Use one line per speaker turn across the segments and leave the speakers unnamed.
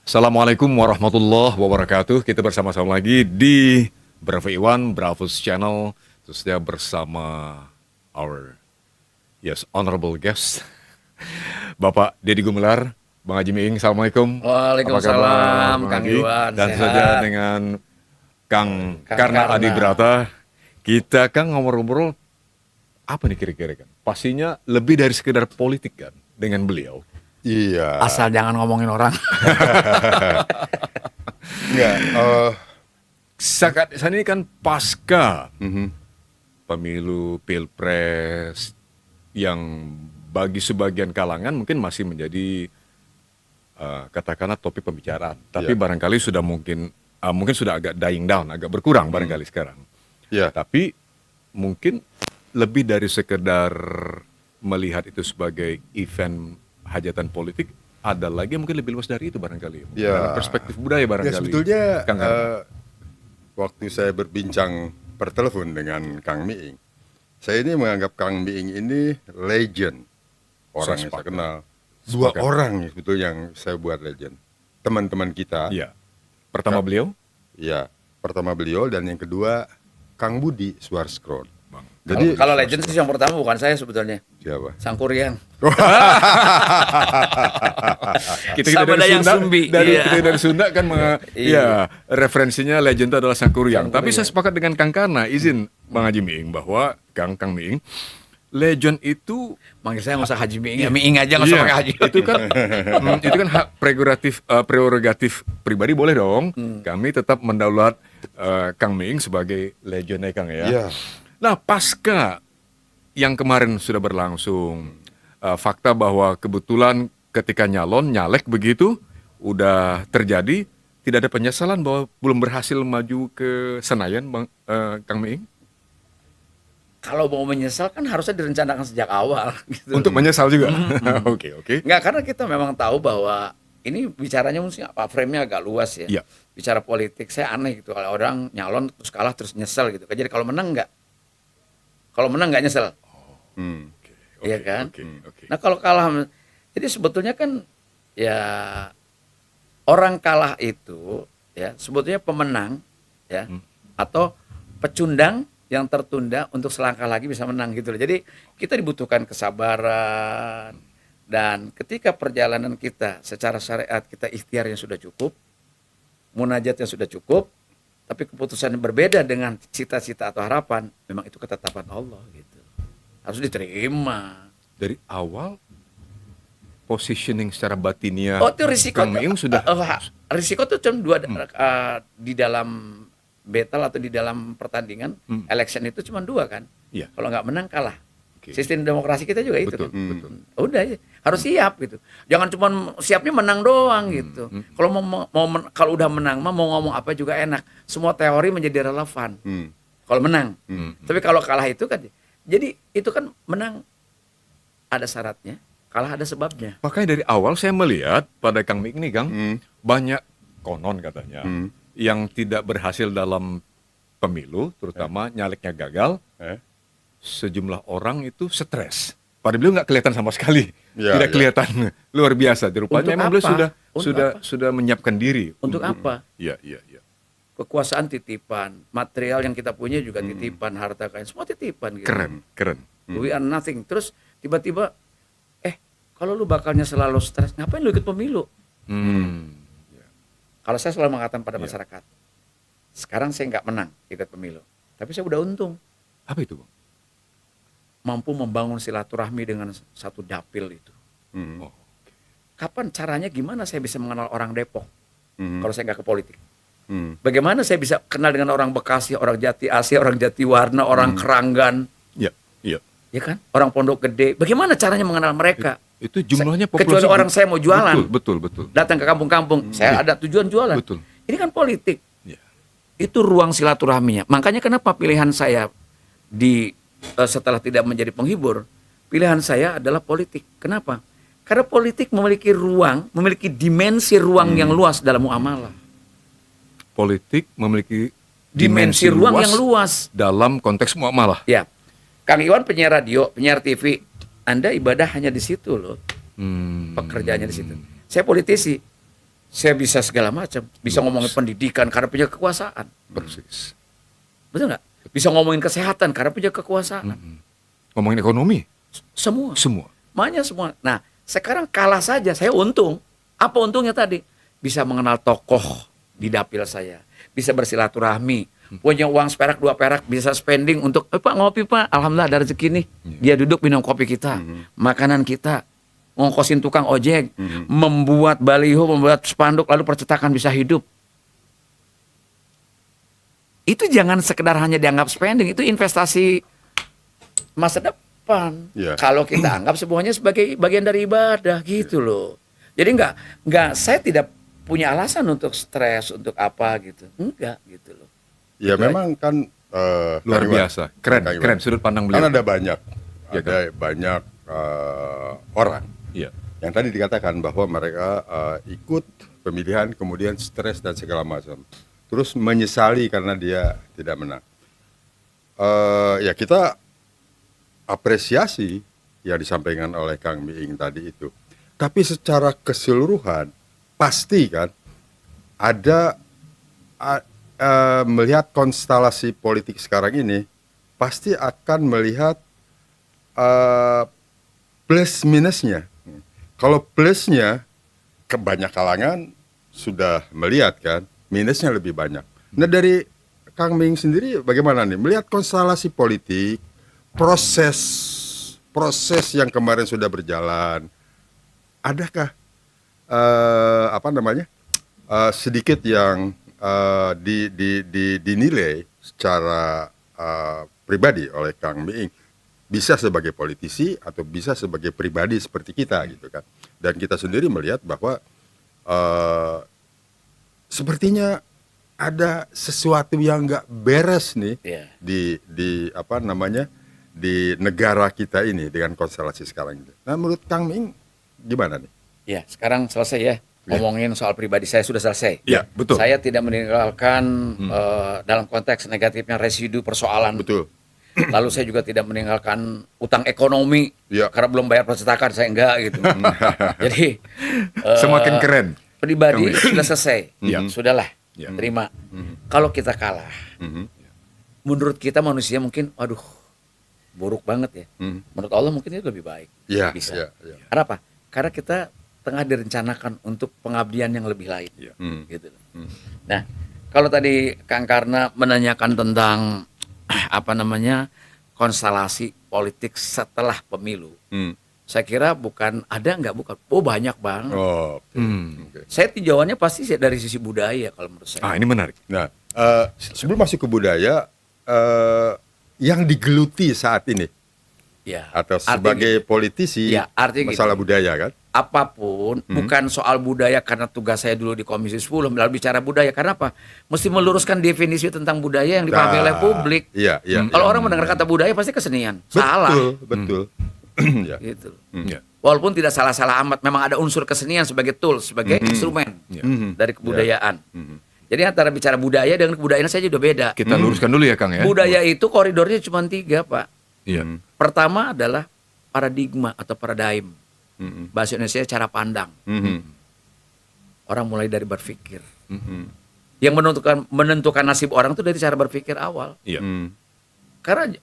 Assalamualaikum warahmatullahi wabarakatuh. Kita bersama-sama lagi di Bravo Iwan, Bravo's Channel. Khususnya bersama our honorable guest, Bapak Deddy Gumelar, Bang Haji Miing. Assalamualaikum.
Waalaikumsalam,
Bang
Kang
Haji?
Iwan.
Dan
Sehat.
saja dengan Kang Karna
Karna.
Adi Brata. Kita kan ngobrol-ngobrol apa nih kira-kira kan? Pastinya lebih dari sekedar politik kan dengan beliau.
Iya.
Asal jangan ngomongin orang.
Enggak.
Saat ini kan pasca
Mhm.
pemilu pilpres yang bagi sebagian kalangan mungkin masih menjadi katakanlah topik pembicaraan, tapi
Ya.
barangkali sudah mungkin sudah agak dying down, agak berkurang barangkali sekarang.
Ya.
Tapi mungkin lebih dari sekedar melihat itu sebagai event hajatan politik, ada lagi yang mungkin lebih luas dari itu barangkali.
Ya.
Dalam perspektif budaya
Ya
barangkali.
sebetulnya
Kang Karna.
waktu saya berbincang per telepon dengan Kang Miing, saya ini menganggap Kang Miing ini legend. Orang yang saya
Sepakat.
kenal. Dua
Sepakat.
orang sebetulnya yang saya buat legend. Teman-teman kita.
Iya. Pertama beliau,
Ya. Pertama beliau dan yang kedua Kang Budi Suarskron.
Bang.
Jadi
Kalau legend sih yang pertama bukan saya sebetulnya,
siapa?
Sangkuriang.
kita
Sama
dari
Dayang
Sunda,
Sumbi,
dari
iya.
kita dari Sunda kan
Iya.
referensinya legend itu adalah Sangkuriang. Tapi saya
Sangkuriang.
sepakat dengan Kang Karna, izin Bang Haji Miing bahwa Kang Miing, legend itu
Manggil saya nggak usah Haji Miing, ya Miing aja nggak usah pakai Haji.
itu kan hak prerogatif pribadi, boleh dong. Kami tetap mendaulat Kang Miing sebagai legendnya Kang ya.
Iya.
Nah, pasca yang kemarin sudah berlangsung, fakta bahwa kebetulan ketika nyalek begitu, udah terjadi, tidak ada penyesalan bahwa belum berhasil maju ke Senayan, Kang Miing?
Kalau mau menyesal kan harusnya direncanakan sejak awal. Gitu.
Untuk menyesal juga? Oke.
Nggak, karena kita memang tahu bahwa ini bicaranya mesti apa, frame-nya agak luas ya.
Iya.
Bicara politik, saya aneh gitu kalau orang nyalon terus kalah terus nyesel gitu. Jadi kalau menang nggak? Kalau menang nggak nyesel.
Hmm.
Iya kan?
Oke.
Nah kalau kalah, jadi sebetulnya kan ya orang kalah itu ya sebetulnya pemenang ya atau pecundang yang tertunda untuk selangkah lagi bisa menang gitu loh. Jadi kita dibutuhkan kesabaran dan ketika perjalanan kita secara syariat kita ikhtiar yang sudah cukup, munajat yang sudah cukup, tapi keputusan yang berbeda dengan cita-cita atau harapan, memang itu ketetapan Allah gitu. Harus diterima.
Dari awal positioning secara batiniah
Oh itu risiko.
Kang Miing sudah
Risiko itu cuma dua di dalam battle atau di dalam pertandingan election itu cuma dua kan.
Iya.
Kalau nggak menang kalah.
Oke.
Sistem demokrasi kita juga itu
Betul,
kan.
betul.
Udah ya, harus siap gitu. Jangan cuma siapnya menang doang gitu. Kalau kalau udah menang mah mau ngomong apa juga enak. Semua teori menjadi relevan.
Hmm.
Kalau menang. Tapi kalau kalah itu kan jadi itu kan menang ada syaratnya, kalah ada sebabnya.
Makanya dari awal saya melihat pada Kang Miing ini, Kang, banyak konon katanya yang tidak berhasil dalam pemilu, terutama nyaleknya gagal, sejumlah orang itu stres. Padahal beliau nggak kelihatan sama sekali,
Ya,
tidak
ya.
kelihatan luar biasa. Rupanya
Untuk
memang beliau
apa? Untuk apa?
sudah menyiapkan diri.
Untuk apa?
Iya.
Kekuasaan titipan, material yang kita punya juga titipan, harta kekayaan semua titipan gitu.
Keren.
We are nothing. Terus tiba-tiba kalau lu bakalnya selalu stres, ngapain lu ikut pemilu? Kalau saya selalu mengatakan pada masyarakat, sekarang saya nggak menang ikut pemilu, tapi saya udah untung
Apa itu, Bang?
mampu membangun silaturahmi dengan satu dapil itu.
Hmm.
Oh,
Kapan caranya, gimana saya bisa mengenal orang Depok kalau saya nggak ke politik?
Hmm.
Bagaimana saya bisa kenal dengan orang Bekasi, orang Jati Asih, orang Jatiwarna, orang Keranggan,
Iya.
ya kan? Orang Pondok Gede. Bagaimana caranya mengenal mereka?
Itu jumlahnya
Kecuali
populasi.
orang saya mau jualan,
Betul.
datang ke kampung-kampung, saya ada tujuan jualan.
Betul.
Ini kan politik.
Iya.
Itu ruang silaturahminya. Makanya kenapa pilihan saya setelah tidak menjadi penghibur, pilihan saya adalah politik. Kenapa? Karena politik memiliki ruang, memiliki dimensi ruang yang luas dalam muamalah.
Politik memiliki
Dimensi ruang yang luas.
dalam konteks muamalah.
Ya, Kang Iwan penyiar radio, penyiar TV, Anda ibadah hanya di situ loh, pekerjaannya di situ. Saya politisi, saya bisa segala macam, bisa ngomongin pendidikan karena punya kekuasaan,
Persis.
betul nggak? Bisa ngomongin kesehatan karena punya kekuasaan,
Ngomongin ekonomi,
semua,
semua.
semuanya semua. Nah, sekarang kalah saja, saya untung. Apa untungnya tadi? Bisa mengenal tokoh di dapil saya, bisa bersilaturahmi, punya uang seperak 2 perak, bisa spending untuk, Pak ngopi Pak, alhamdulillah ada rezeki nih. Dia duduk minum kopi kita, makanan kita, ngongkosin tukang ojek, membuat baliho, membuat spanduk, lalu percetakan bisa hidup. Itu jangan sekedar hanya dianggap spending, itu investasi masa depan.
Iya.
Kalau kita anggap semuanya sebagai bagian dari ibadah gitu loh. Jadi enggak saya tidak punya alasan untuk stres, untuk apa gitu. Enggak gitu loh.
Ya memang kan
Luar
Kang Iwan,
biasa. Keren,
Kang Iwan.
keren sudut pandang
Kan
beliau.
ada banyak,
Ya,
ada banyak orang
Iya.
yang tadi dikatakan bahwa mereka ikut pemilihan kemudian stres dan segala macam, terus menyesali karena dia tidak menang. Ya kita apresiasi yang disampaikan oleh Kang Miing tadi itu, tapi secara keseluruhan pasti kan ada melihat konstelasi politik sekarang ini pasti akan melihat plus minusnya. Kalau plusnya banyak kalangan sudah melihat kan, minusnya lebih banyak. Nah dari Kang Ming sendiri bagaimana nih melihat konstelasi politik, proses yang kemarin sudah berjalan, adakah sedikit yang dinilai secara pribadi oleh Kang Miing, bisa sebagai politisi atau bisa sebagai pribadi seperti kita gitu kan. Dan kita sendiri melihat bahwa sepertinya ada sesuatu yang nggak beres nih
Iya.
di negara kita ini dengan konstelasi sekarang ini. Nah menurut Kang Miing gimana nih?
Ya, sekarang selesai ya. Ngomongin soal pribadi saya sudah selesai.
Ya, betul.
Saya tidak meninggalkan dalam konteks negatifnya residu persoalan.
Betul.
Lalu saya juga tidak meninggalkan utang ekonomi
Ya.
karena belum bayar percetakan, saya enggak gitu. Jadi
Semakin keren.
pribadi
Kami.
sudah selesai.
Ya.
Sudahlah,
Ya.
terima. Kalau kita kalah,
Mhm.
menurut kita manusia mungkin, waduh, buruk banget ya.
Mhm.
Menurut Allah mungkin itu lebih baik.
Iya,
Bisa.
iya, iya.
Karena apa? Karena kita tengah direncanakan untuk pengabdian yang lebih lain.
Iya.
Gitu. Nah, kalau tadi Kang Karna menanyakan tentang konstelasi politik setelah pemilu,
Hmm.
saya kira bukan bukan. Oh banyak banget.
Oh, oke. Oke.
Saya tinjauannya pasti dari sisi budaya kalau menurut saya.
Ini menarik.
Nah, sebelum masuk ke budaya, yang digeluti saat ini
Ya.
atau
Artinya
sebagai politisi
Ya, artinya
masalah
gini.
budaya kan?
apapun, bukan soal budaya karena tugas saya dulu di Komisi 10 lalu bicara budaya. Karena apa? Mesti meluruskan definisi tentang budaya yang dipahami oleh publik.
Iya, iya.
Kalau orang mendengar kata budaya pasti kesenian. Salah.
Betul. Ya.
Gitu.
Ya.
Walaupun tidak salah-salah amat, memang ada unsur kesenian sebagai tools, sebagai instrumen
Ya.
dari kebudayaan. Jadi antara bicara budaya dengan kebudayaan saja udah beda.
Kita luruskan dulu ya Kang ya.
Budaya itu koridornya cuma 3, Pak.
Iya.
Pertama adalah paradigma atau paradigm. Bahasa Indonesia cara pandang. Orang mulai dari berpikir. Yang menentukan nasib orang itu dari cara berpikir awal.
Iya.
Karena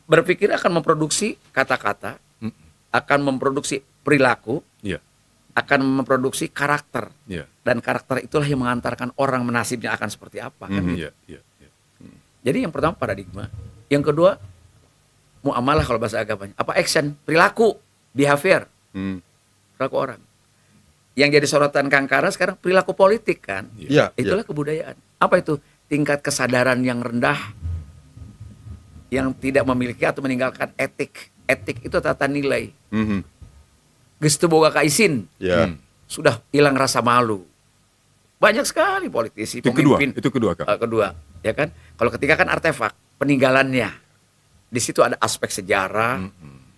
berpikir akan memproduksi kata-kata, akan memproduksi perilaku,
Iya.
akan memproduksi karakter.
Iya.
Dan karakter itulah yang mengantarkan orang menasibnya akan seperti apa. Kan?
Iya. Iya.
Jadi yang pertama paradigma. Yang kedua muamalah kalau bahasa agamanya. Apa action? Perilaku, behavior. Perilaku orang. Yang jadi sorotan Kang Kara sekarang perilaku politik kan.
Iya.
Itulah kebudayaan. Apa itu? Tingkat kesadaran yang rendah, yang tidak memiliki atau meninggalkan etik. Etik itu tata nilai. Geus teu boga kaisin.
Ya.
Sudah hilang rasa malu. Banyak sekali politisi,
Itu kedua.
pemimpin.
Itu kedua Kang.
Kedua, ya kan? Kalau ketiga kan artefak, peninggalannya. Di situ ada aspek sejarah,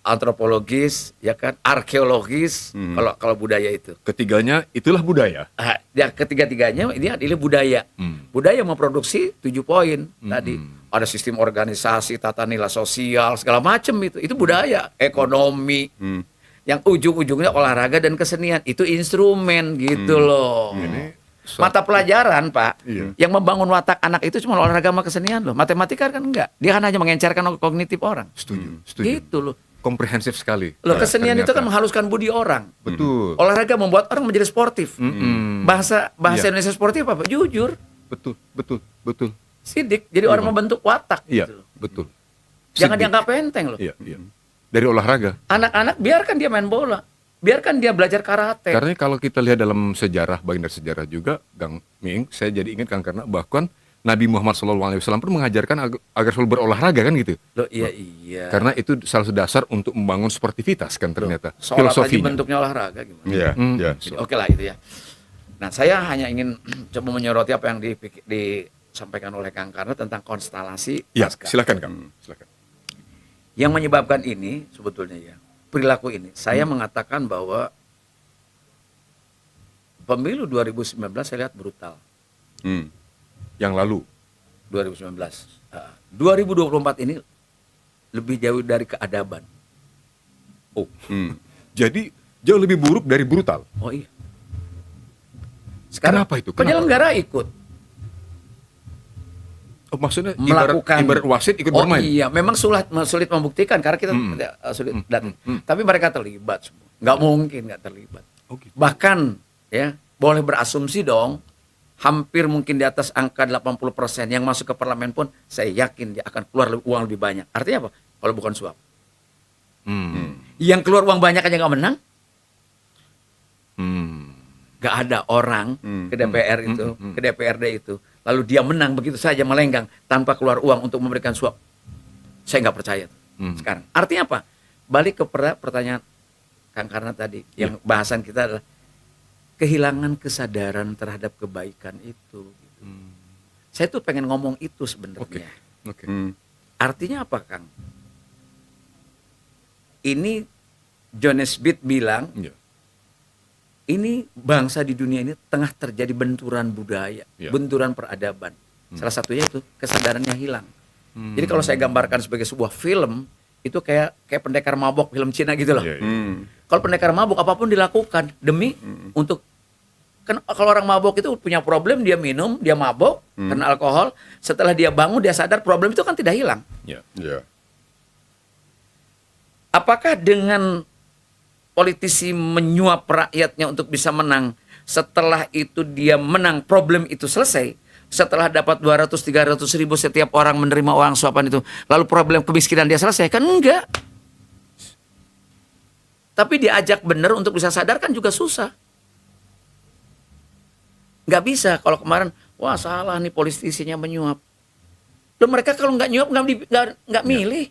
antropologis, ya kan? Arkeologis. Kalau budaya itu.
Ketiganya itulah budaya.
Ya ketiga-tiganya ini adalah budaya. Budaya memproduksi 7 poin tadi. Ada sistem organisasi, tata nilai sosial, segala macam itu. Itu budaya, ekonomi. yang ujung-ujungnya olahraga dan kesenian itu instrumen gitu loh.
Ini
Mata pelajaran Pak,
Iya.
yang membangun watak anak itu cuma olahraga sama kesenian loh. Matematika kan enggak, dia kan hanya mengencerkan kognitif orang.
setuju, setuju.
Gitu loh.
Komprehensif sekali.
Loh kesenian itu kan
ternyata.
menghaluskan budi orang.
Betul.
Olahraga membuat orang menjadi sportif. Bahasa
Iya.
Indonesia sportif apa? Jujur,
Betul.
sidik. Jadi orang membentuk watak.
Iya,
Gitu loh.
betul.
Jangan
Sidik.
dianggap enteng loh.
Iya. Dari olahraga.
Anak-anak biarkan dia main bola, biarkan dia belajar karate.
Karena kalau kita lihat dalam sejarah, bagian dari sejarah juga, Kang Ming, saya jadi ingat kan karena bahkan Nabi Muhammad SAW pun mengajarkan agar selalu berolahraga kan gitu.
Loh iya.
Karena itu salah satu dasar untuk membangun sportivitas kan ternyata.
Sholat aja
Filosofinya.
bentuknya olahraga gimana?
Iya, iya.
Jadi, oke lah itu ya. Nah saya hanya ingin coba menyoroti apa yang disampaikan oleh Kang Karna tentang konstelasi
Ya,
pasca.
silakan Kang. Silakan.
Yang menyebabkan ini sebetulnya ya perilaku ini. Saya mengatakan bahwa pemilu 2019 saya lihat brutal.
Hmm.
Yang lalu.
2019. 2024 ini lebih jauh dari keadaban.
Oh,
Hmm.
jadi jauh lebih buruk dari brutal.
Oh iya.
Kenapa itu? Kenapa?
Penyelenggara ikut
Oh, maksudnya
melakukan
ibarat wasit ikut
oh
bermain.
iya, memang sulit membuktikan karena kita sulit data. Tapi mereka terlibat semua. Nggak mungkin nggak terlibat.
Oh, gitu.
Bahkan ya boleh berasumsi dong, hampir mungkin di atas angka 80% yang masuk ke parlemen pun saya yakin dia akan keluar uang lebih banyak. Artinya apa? Kalau bukan suap. Yang keluar uang banyak aja nggak menang, nggak ada orang ke DPR itu, ke DPRD itu, lalu dia menang begitu saja melenggang tanpa keluar uang untuk memberikan suap. Saya nggak percaya sekarang. Artinya apa? Balik ke pertanyaan Kang Karna tadi, yang bahasan kita adalah kehilangan kesadaran terhadap kebaikan itu. Gitu. Saya tuh pengen ngomong itu sebenarnya.
Oke.
Hmm.
Artinya apa, Kang? Ini John Smith bilang,
Iya.
ini bangsa di dunia ini tengah terjadi benturan budaya,
Ya.
benturan peradaban. Salah satunya itu kesadarannya hilang. Jadi kalau saya gambarkan sebagai sebuah film, itu kayak pendekar mabok film Cina gitu loh.
Iya, iya.
Hmm.
Kalau pendekar mabuk apapun dilakukan demi untuk, kan kalau orang mabuk itu punya problem, dia minum, dia mabuk karena alkohol. Setelah dia bangun dia sadar problem itu kan tidak hilang.
Iya.
Iya.
Apakah dengan politisi menyuap rakyatnya untuk bisa menang, setelah itu dia menang, problem itu selesai? Setelah dapat 200-300 ribu setiap orang menerima uang suapan itu, lalu problem kemiskinan dia selesai? Kan enggak. Tapi diajak benar untuk bisa sadar kan juga susah. Nggak bisa. Kalau kemarin, wah salah nih politisinya menyuap. Loh mereka kalau nggak nyuap nggak milih.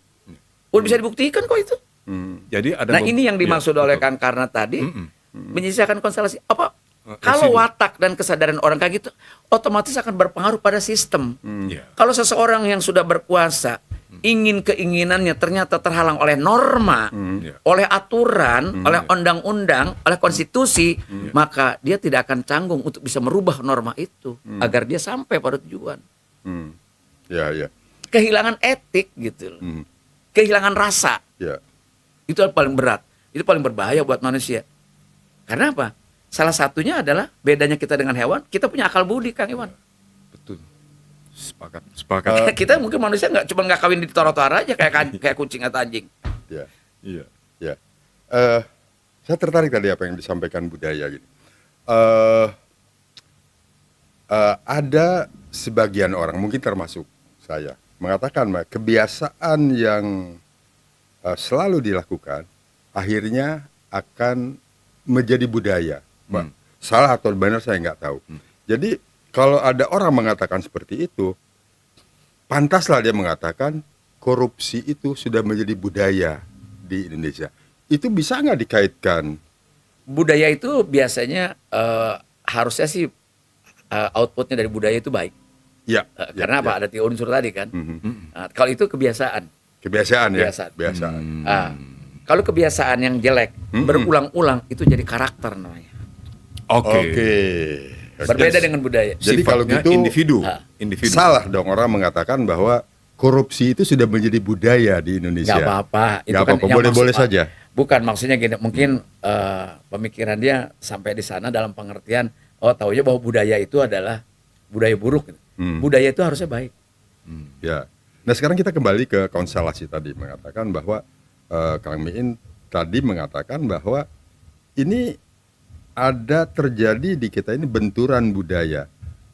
Udah bisa dibuktikan kok itu.
Hmm.
Jadi ada
Nah ini yang dimaksud
Iya,
oleh
betul.
Kang Karna tadi, menyisakan konstelasi. Apa?
Residu.
Kalau watak dan kesadaran orang kayak gitu, otomatis akan berpengaruh pada sistem.
Iya.
Kalau seseorang yang sudah berkuasa, ingin keinginannya ternyata terhalang oleh norma,
Iya.
oleh aturan, oleh undang-undang, oleh konstitusi, maka dia tidak akan canggung untuk bisa merubah norma itu agar dia sampai pada tujuan.
Hmm. Ya, ya.
Kehilangan etik gitu loh.
Hmm.
Kehilangan rasa.
Ya.
Itu yang paling berat. Itu paling berbahaya buat manusia. Karena apa? Salah satunya adalah bedanya kita dengan hewan, kita punya akal budi, Kang Iwan.
Betul. Sepakat.
Kita mungkin manusia nggak kawin di trotoar aja kayak kucing atau anjing.
Ya.
Iya.
Ya. Saya tertarik tadi apa yang disampaikan budaya gitu. Ada sebagian orang, mungkin termasuk saya, mengatakan bahwa kebiasaan yang selalu dilakukan akhirnya akan menjadi budaya. Salah atau benar saya nggak tahu. Jadi kalau ada orang mengatakan seperti itu, pantaslah dia mengatakan korupsi itu sudah menjadi budaya di Indonesia. Itu bisa nggak dikaitkan?
Budaya itu biasanya harusnya sih outputnya dari budaya itu baik.
Ya.
Karena apa? Ada 3 unsur tadi kan. Kalau itu kebiasaan.
Kebiasaan ya.
Kebiasaan.
Kebiasaan.
Kalau kebiasaan yang jelek berulang-ulang itu jadi karakter namanya.
Oke.
Berbeda dengan budaya.
Jadi kalau
Sifatnya
gitu
individu.
Ah.
Individu.
salah dong orang mengatakan bahwa korupsi itu sudah menjadi budaya di Indonesia.
Nggak apa-apa.
Nggak apa-apa,
yang
boleh-boleh
maksud-
saja.
Bukan maksudnya gini, mungkin pemikiran dia sampai di sana dalam pengertian, taunya bahwa budaya itu adalah budaya buruk. Budaya itu harusnya baik.
Ya. Nah sekarang kita kembali ke konstelasi tadi mengatakan bahwa Kang Miin tadi mengatakan bahwa ini ada terjadi di kita ini benturan budaya.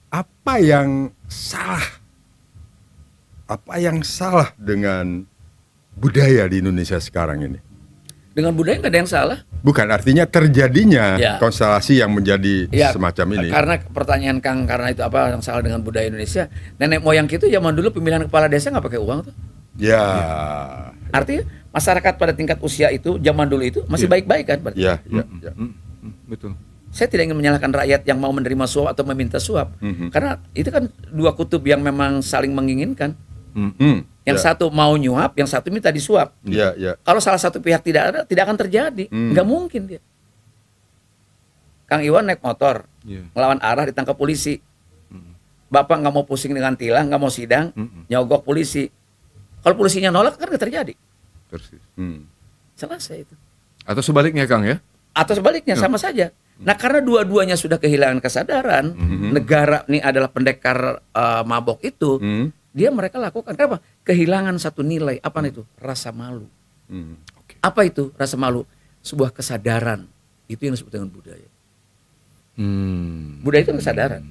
Apa yang salah? Apa yang salah dengan budaya di Indonesia sekarang ini?
Dengan budaya nggak ada yang salah.
Bukan, artinya terjadinya
Ya.
konstelasi yang menjadi
Ya,
semacam ini.
Karena pertanyaan Kang, karena itu apa yang salah dengan budaya Indonesia? Nenek moyang kita zaman dulu pemilihan kepala desa nggak pakai uang tuh.
Ya.
Artinya masyarakat pada tingkat usia itu zaman dulu itu masih baik-baik kan? Berarti.
Ya, ya, ya.
Betul.
Saya tidak ingin menyalahkan rakyat yang mau menerima suap atau meminta suap, karena itu kan dua kutub yang memang saling menginginkan. Yang
ya.
satu mau nyuap, yang satu minta disuap.
Ya, ya.
Kalau salah satu pihak tidak ada, tidak akan terjadi. Nggak mungkin dia. Kang Iwan naik motor,
Iya.
melawan arah ditangkap polisi. Bapak nggak mau pusing dengan tilang, nggak mau sidang, nyogok polisi. Kalau polisinya nolak kan nggak terjadi.
Persis.
Selesai itu.
Atau sebaliknya Kang ya?
Atau sebaliknya sama saja. Nah karena dua-duanya sudah kehilangan kesadaran, negara ini adalah pendekar mabok itu, mereka lakukan. Kenapa? Kehilangan satu nilai. Apa itu? Rasa malu.
Oke.
Apa itu rasa malu? Sebuah kesadaran. Itu yang disebut dengan budaya. Budaya itu kesadaran.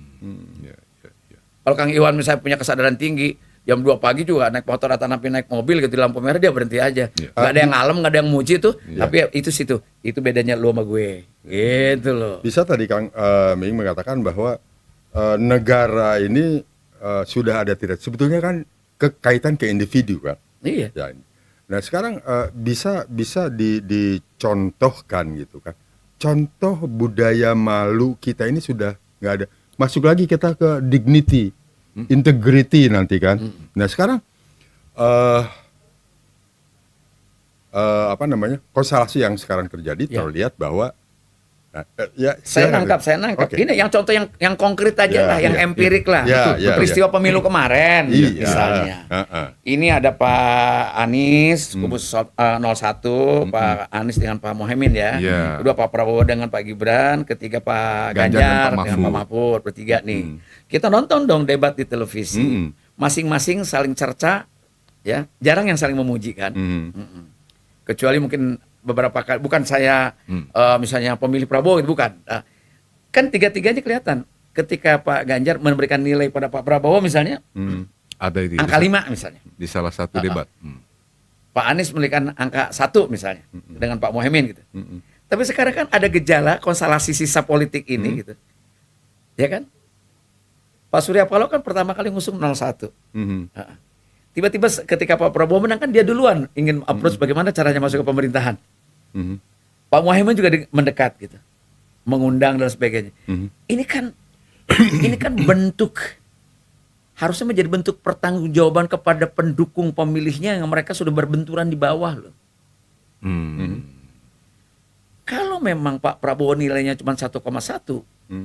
Ya, ya, ya.
Kalau Kang Iwan misalnya punya kesadaran tinggi, jam 2 pagi juga naik motor atau naik mobil gitu di lampu merah, dia berhenti aja.
Iya.
Nggak ada yang ngalem, nggak ada yang muji tuh. Tapi ya itu situ. Itu bedanya lu sama gue. Gitu loh.
Bisa tadi Kang Ming mengatakan bahwa negara ini sudah ada tidak. Sebetulnya kan kekaitan ke individu kan.
Iya.
Ya. Nah sekarang bisa dicontohkan gitu kan. Contoh budaya malu kita ini sudah nggak ada. Masuk lagi kita ke dignity, integrity nanti kan. Nah sekarang apa namanya konstelasi yang sekarang terjadi
Ya.
terlihat bahwa ya
Saya
silakan.
nangkap.
Oke.
Ini yang contoh yang konkret aja
Ya,
lah, yang
ya,
empirik lah.
ya, ya,
Peristiwa pemilu kemarin
Iya.
misalnya. Ini ada Pak Anies, kubu 01, Pak Anies dengan Pak Mohaimin ya.
Iya.
Kedua Pak Prabowo dengan Pak Gibran, ketiga Pak
Ganjar
Ganjar
dan Pak
dengan Pak Mahfud, bertiga nih. Kita nonton dong debat di televisi. Masing-masing saling cerca, ya. Jarang yang saling memuji kan. Kecuali mungkin beberapa kali, bukan saya misalnya pemilih Prabowo itu bukan. Kan tiga-tiganya kelihatan. Ketika Pak Ganjar memberikan nilai pada Pak Prabowo misalnya,
Ada itu
angka 5 misalnya.
di salah satu debat.
Pak Anies memberikan angka 1 misalnya dengan Pak Mohaimin gitu. Tapi sekarang kan ada gejala konstelasi sisa politik ini gitu. Ya kan? Pak Surya Paloh kan pertama kali ngusung 01. Tiba-tiba ketika Pak Prabowo menang kan dia duluan ingin approach bagaimana caranya masuk ke pemerintahan. Pak Mohaimin juga mendekat gitu, mengundang dan sebagainya. Ini kan bentuk, harusnya menjadi bentuk pertanggungjawaban kepada pendukung pemilihnya yang mereka sudah berbenturan di bawah loh. Kalau memang Pak Prabowo nilainya cuma 1,1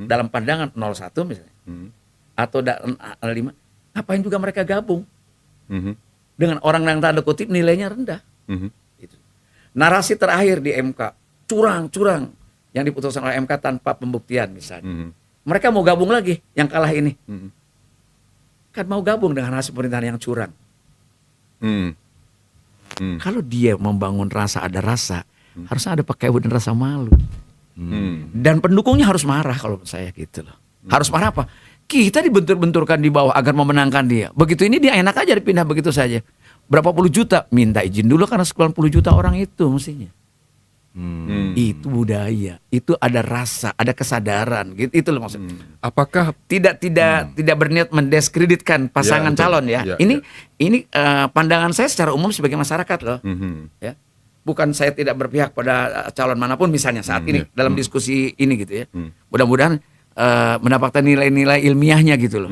dalam pandangan 01 misalnya, atau 5, ngapain juga mereka gabung dengan orang yang tanda kutip nilainya rendah. Gitu. Narasi terakhir di MK, curang yang diputuskan oleh MK tanpa pembuktian misalnya. Mereka mau gabung lagi yang kalah ini. Kan mau gabung dengan hasil pemerintahan yang curang. Kalau dia membangun ada rasa, harusnya ada pakai dan rasa malu. Dan pendukungnya harus marah kalau menurut saya gitu loh. Harus marah apa? Kita dibentur-benturkan di bawah agar memenangkan dia. Begitu ini dia enak aja dipindah begitu saja. Berapa puluh juta, minta izin dulu karena 90 juta orang itu mestinya. Itu budaya, itu ada rasa, ada kesadaran, gitu itu loh maksudnya.
Apakah
Tidak berniat mendiskreditkan pasangan
betul.
calon ya.
Ya,
Ini pandangan saya secara umum sebagai masyarakat loh. Ya. Bukan saya tidak berpihak pada calon manapun misalnya saat ini dalam diskusi ini gitu ya. Mudah-mudahan mendapatkan nilai-nilai ilmiahnya gitu loh.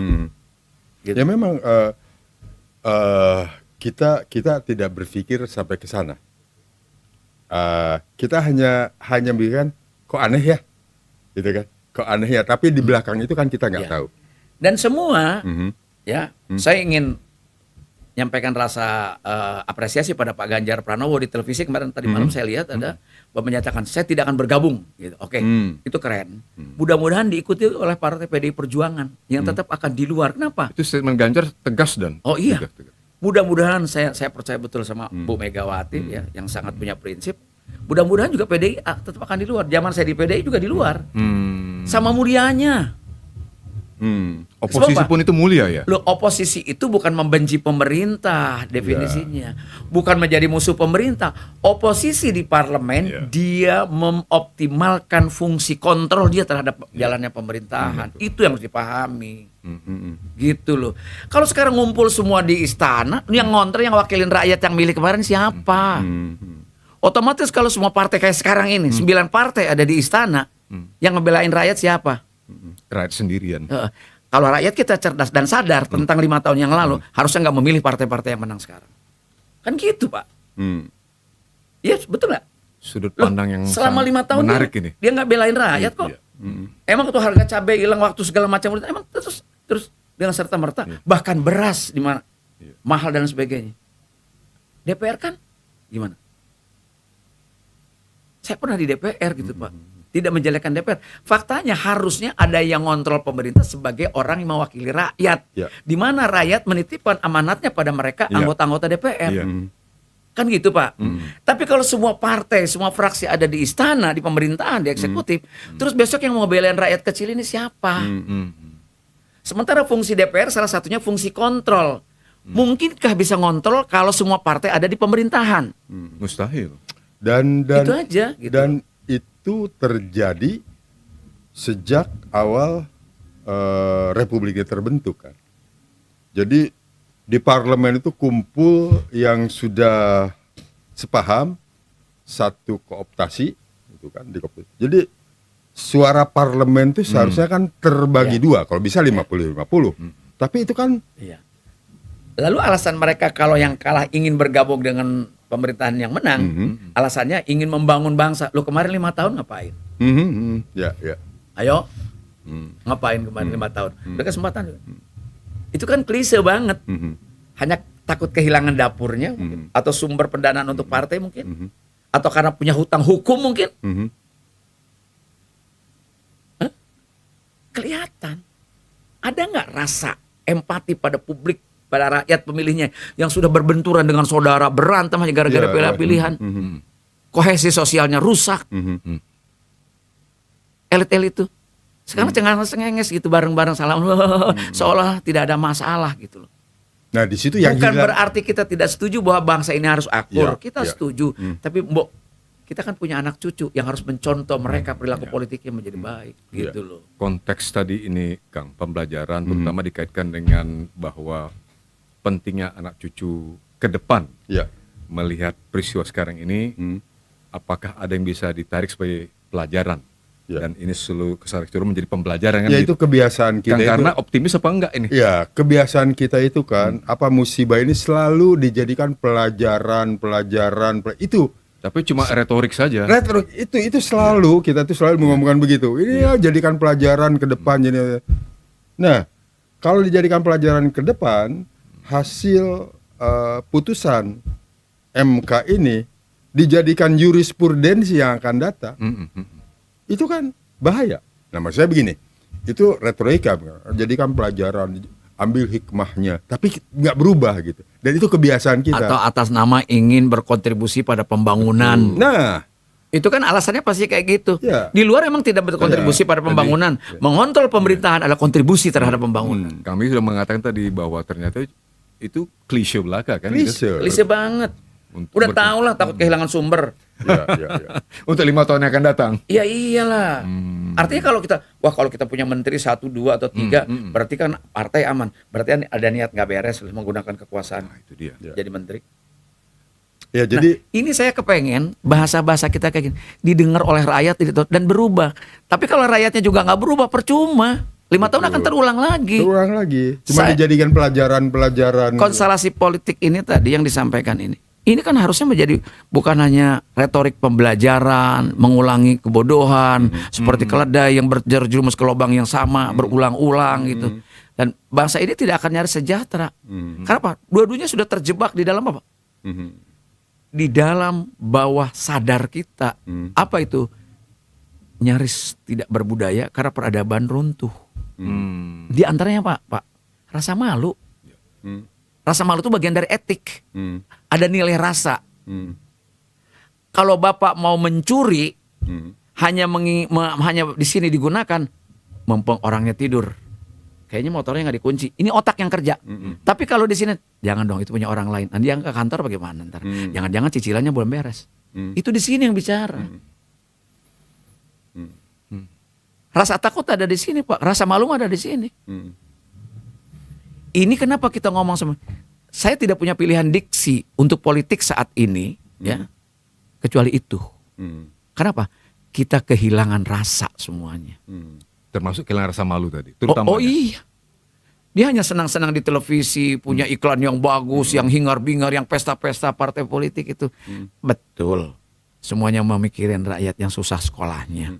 Gitu.
Ya memang kita tidak berpikir sampai ke sana. Kita hanya bilang kok aneh ya, gitu kan? Kok aneh ya. Tapi di belakang itu kan kita nggak
Ya.
tahu.
Dan semua ya, saya ingin menyampaikan rasa apresiasi pada Pak Ganjar Pranowo di televisi kemarin tadi malam saya lihat ada menyatakan saya tidak akan bergabung gitu. Oke, itu keren. Mudah-mudahan diikuti oleh partai PDI Perjuangan yang tetap akan di luar. Kenapa?
Itu statement Ganjar tegas dan
Oh iya.
tegas.
Mudah-mudahan saya percaya betul sama Bu Megawati ya yang sangat punya prinsip. Mudah-mudahan juga PDI tetap akan di luar. Zaman saya di PDI juga di luar. Sama mulianya.
Oposisi
Sebab apa?
pun itu mulia ya.
Loh, oposisi itu bukan membenci pemerintah definisinya. Bukan menjadi musuh pemerintah. Oposisi di parlemen dia mengoptimalkan fungsi kontrol dia terhadap jalannya pemerintahan. Itu yang harus dipahami. Gitu loh. Kalau sekarang ngumpul semua di istana, yang ngontrol yang wakilin rakyat yang milih kemarin siapa? Otomatis kalau semua partai kayak sekarang ini, 9 partai ada di istana, yang ngebelain rakyat siapa?
Rakyat sendirian.
Kalau rakyat kita cerdas dan sadar tentang 5 tahun yang lalu, harusnya nggak memilih partai-partai yang menang sekarang. Kan gitu, Pak. Iya, betul nggak?
Sudut
Loh,
pandang yang
selama 5 tahun
menarik ini.
dia nggak belain rakyat kok.
Iya.
Emang tuh harga cabai hilang waktu segala macam, emang terus dengan serta merta, bahkan beras di mana mahal dan sebagainya. DPR kan gimana? Saya pernah di DPR gitu, Pak. Tidak menjelekkan DPR. Faktanya harusnya ada yang ngontrol pemerintah sebagai orang yang mewakili rakyat.
Ya.
Di mana rakyat menitipkan amanatnya pada mereka anggota-anggota DPR.
Iya.
Kan gitu, Pak. Tapi kalau semua partai, semua fraksi ada di istana, di pemerintahan, di eksekutif, terus besok yang mau belain rakyat kecil ini siapa? Sementara fungsi DPR salah satunya fungsi kontrol. Mungkinkah bisa ngontrol kalau semua partai ada di pemerintahan?
Mustahil.
Dan
Itu aja, gitu.
Dan itu terjadi sejak awal Republik ini terbentuk kan. Jadi di parlemen itu kumpul yang sudah sepaham, satu kooptasi, itu kan dikooptasi. Jadi suara parlemen itu seharusnya kan terbagi dua, kalau bisa 50-50. Tapi itu kan
Iya. Lalu alasan mereka kalau yang kalah ingin bergabung dengan pemerintahan yang menang, alasannya ingin membangun bangsa. Lo kemarin 5 tahun ngapain?
ya.
Ayo, ngapain kemarin 5 tahun? Udah kesempatan. Itu kan klise banget. Hanya takut kehilangan dapurnya mungkin, atau sumber pendanaan untuk partai mungkin, atau karena punya hutang hukum mungkin. Hah? Kelihatan. Ada nggak rasa empati pada publik, pada rakyat pemilihnya yang sudah berbenturan dengan saudara, berantem hanya gara-gara bela pilihan, kohesi sosialnya rusak, elit-elit itu sekarang cengenges gitu bareng-bareng salam, seolah tidak ada masalah gitu loh.
Nah di situ yang
Bukan
hilang.
berarti kita tidak setuju bahwa bangsa ini harus akur,
Ya,
kita
ya.
setuju, tapi kita kan punya anak cucu yang harus mencontoh mereka perilaku politiknya menjadi baik, gitu loh.
Konteks tadi ini, Kang, pembelajaran terutama dikaitkan dengan bahwa pentingnya anak cucu ke depan
Ya.
melihat peristiwa sekarang ini, apakah ada yang bisa ditarik sebagai pelajaran?
Ya.
Dan ini seluruh keseluruhan menjadi pembelajaran kan?
Ya
gitu.
itu kebiasaan kita
Kang,
itu.
karena optimis apa enggak ini?
Ya, kebiasaan kita itu kan, apa musibah ini selalu dijadikan pelajaran itu.
Tapi cuma retorik saja.
Retro itu selalu kita tuh selalu mengomongkan begitu. Ini ya jadikan pelajaran ke depan jadi. Nah, kalau dijadikan pelajaran ke depan, hasil putusan MK ini dijadikan jurisprudensi yang akan datang. Itu kan bahaya. Nah, maksud saya begini. Itu retorika, jadikan pelajaran, ambil hikmahnya, tapi nggak berubah gitu. Dan itu kebiasaan kita.
Atau atas nama ingin berkontribusi pada pembangunan.
Nah,
Itu kan alasannya pasti kayak gitu.
Ya.
Di luar emang tidak berkontribusi pada pembangunan. Mengontrol pemerintahan adalah kontribusi terhadap pembangunan.
Kami sudah mengatakan tadi bahwa ternyata itu klise belaka kan?
klise.
Klise banget.
Untuk
Udah tau lah takut kehilangan sumber.
Ya.
Untuk 5 tahun yang akan datang.
Ya iyalah. Artinya kalau kita punya menteri 1, 2 atau 3, berarti kan partai aman. Berarti ada niat nggak beres menggunakan kekuasaan
Nah, itu dia.
jadi menteri.
Ya, jadi
Ini saya kepengen bahasa-bahasa kita kayak gini didengar oleh rakyat dan berubah. Tapi kalau rakyatnya juga nggak berubah, percuma. 5 tahun akan terulang lagi.
terulang lagi. Cuma
Saya-
dijadikan pelajaran-pelajaran.
Konstelasi politik ini tadi yang disampaikan ini kan harusnya menjadi bukan hanya retorik pembelajaran, mengulangi kebodohan, seperti keledai yang berjerumus ke lubang yang sama berulang-ulang gitu. Dan bangsa ini tidak akan nyaris sejahtera. Kenapa? Dua-duanya sudah terjebak di dalam apa? Di dalam bawah sadar kita. Apa itu? Nyaris tidak berbudaya karena peradaban runtuh. Di antaranya Pak, rasa malu. Rasa malu itu bagian dari etik. Ada nilai rasa. Kalau Bapak mau mencuri, hanya di sini digunakan, mumpung orangnya tidur. Kayaknya motornya nggak dikunci. Ini otak yang kerja. Tapi kalau di sini, jangan dong, itu punya orang lain. Nanti yang ke kantor bagaimana ntar? Jangan-jangan cicilannya belum beres. Itu di sini yang bicara. Rasa takut ada di sini Pak. Rasa malu ada di sini. Ini kenapa kita ngomong sama. Saya tidak punya pilihan diksi untuk politik saat ini, ya, kecuali itu. Kenapa? Kita kehilangan rasa semuanya.
Termasuk kehilangan rasa malu tadi. Terutama.
Oh iya. Dia hanya senang-senang di televisi, punya iklan yang bagus, yang hingar-bingar, yang pesta-pesta partai politik itu. Betul. Semuanya memikirin rakyat yang susah sekolahnya.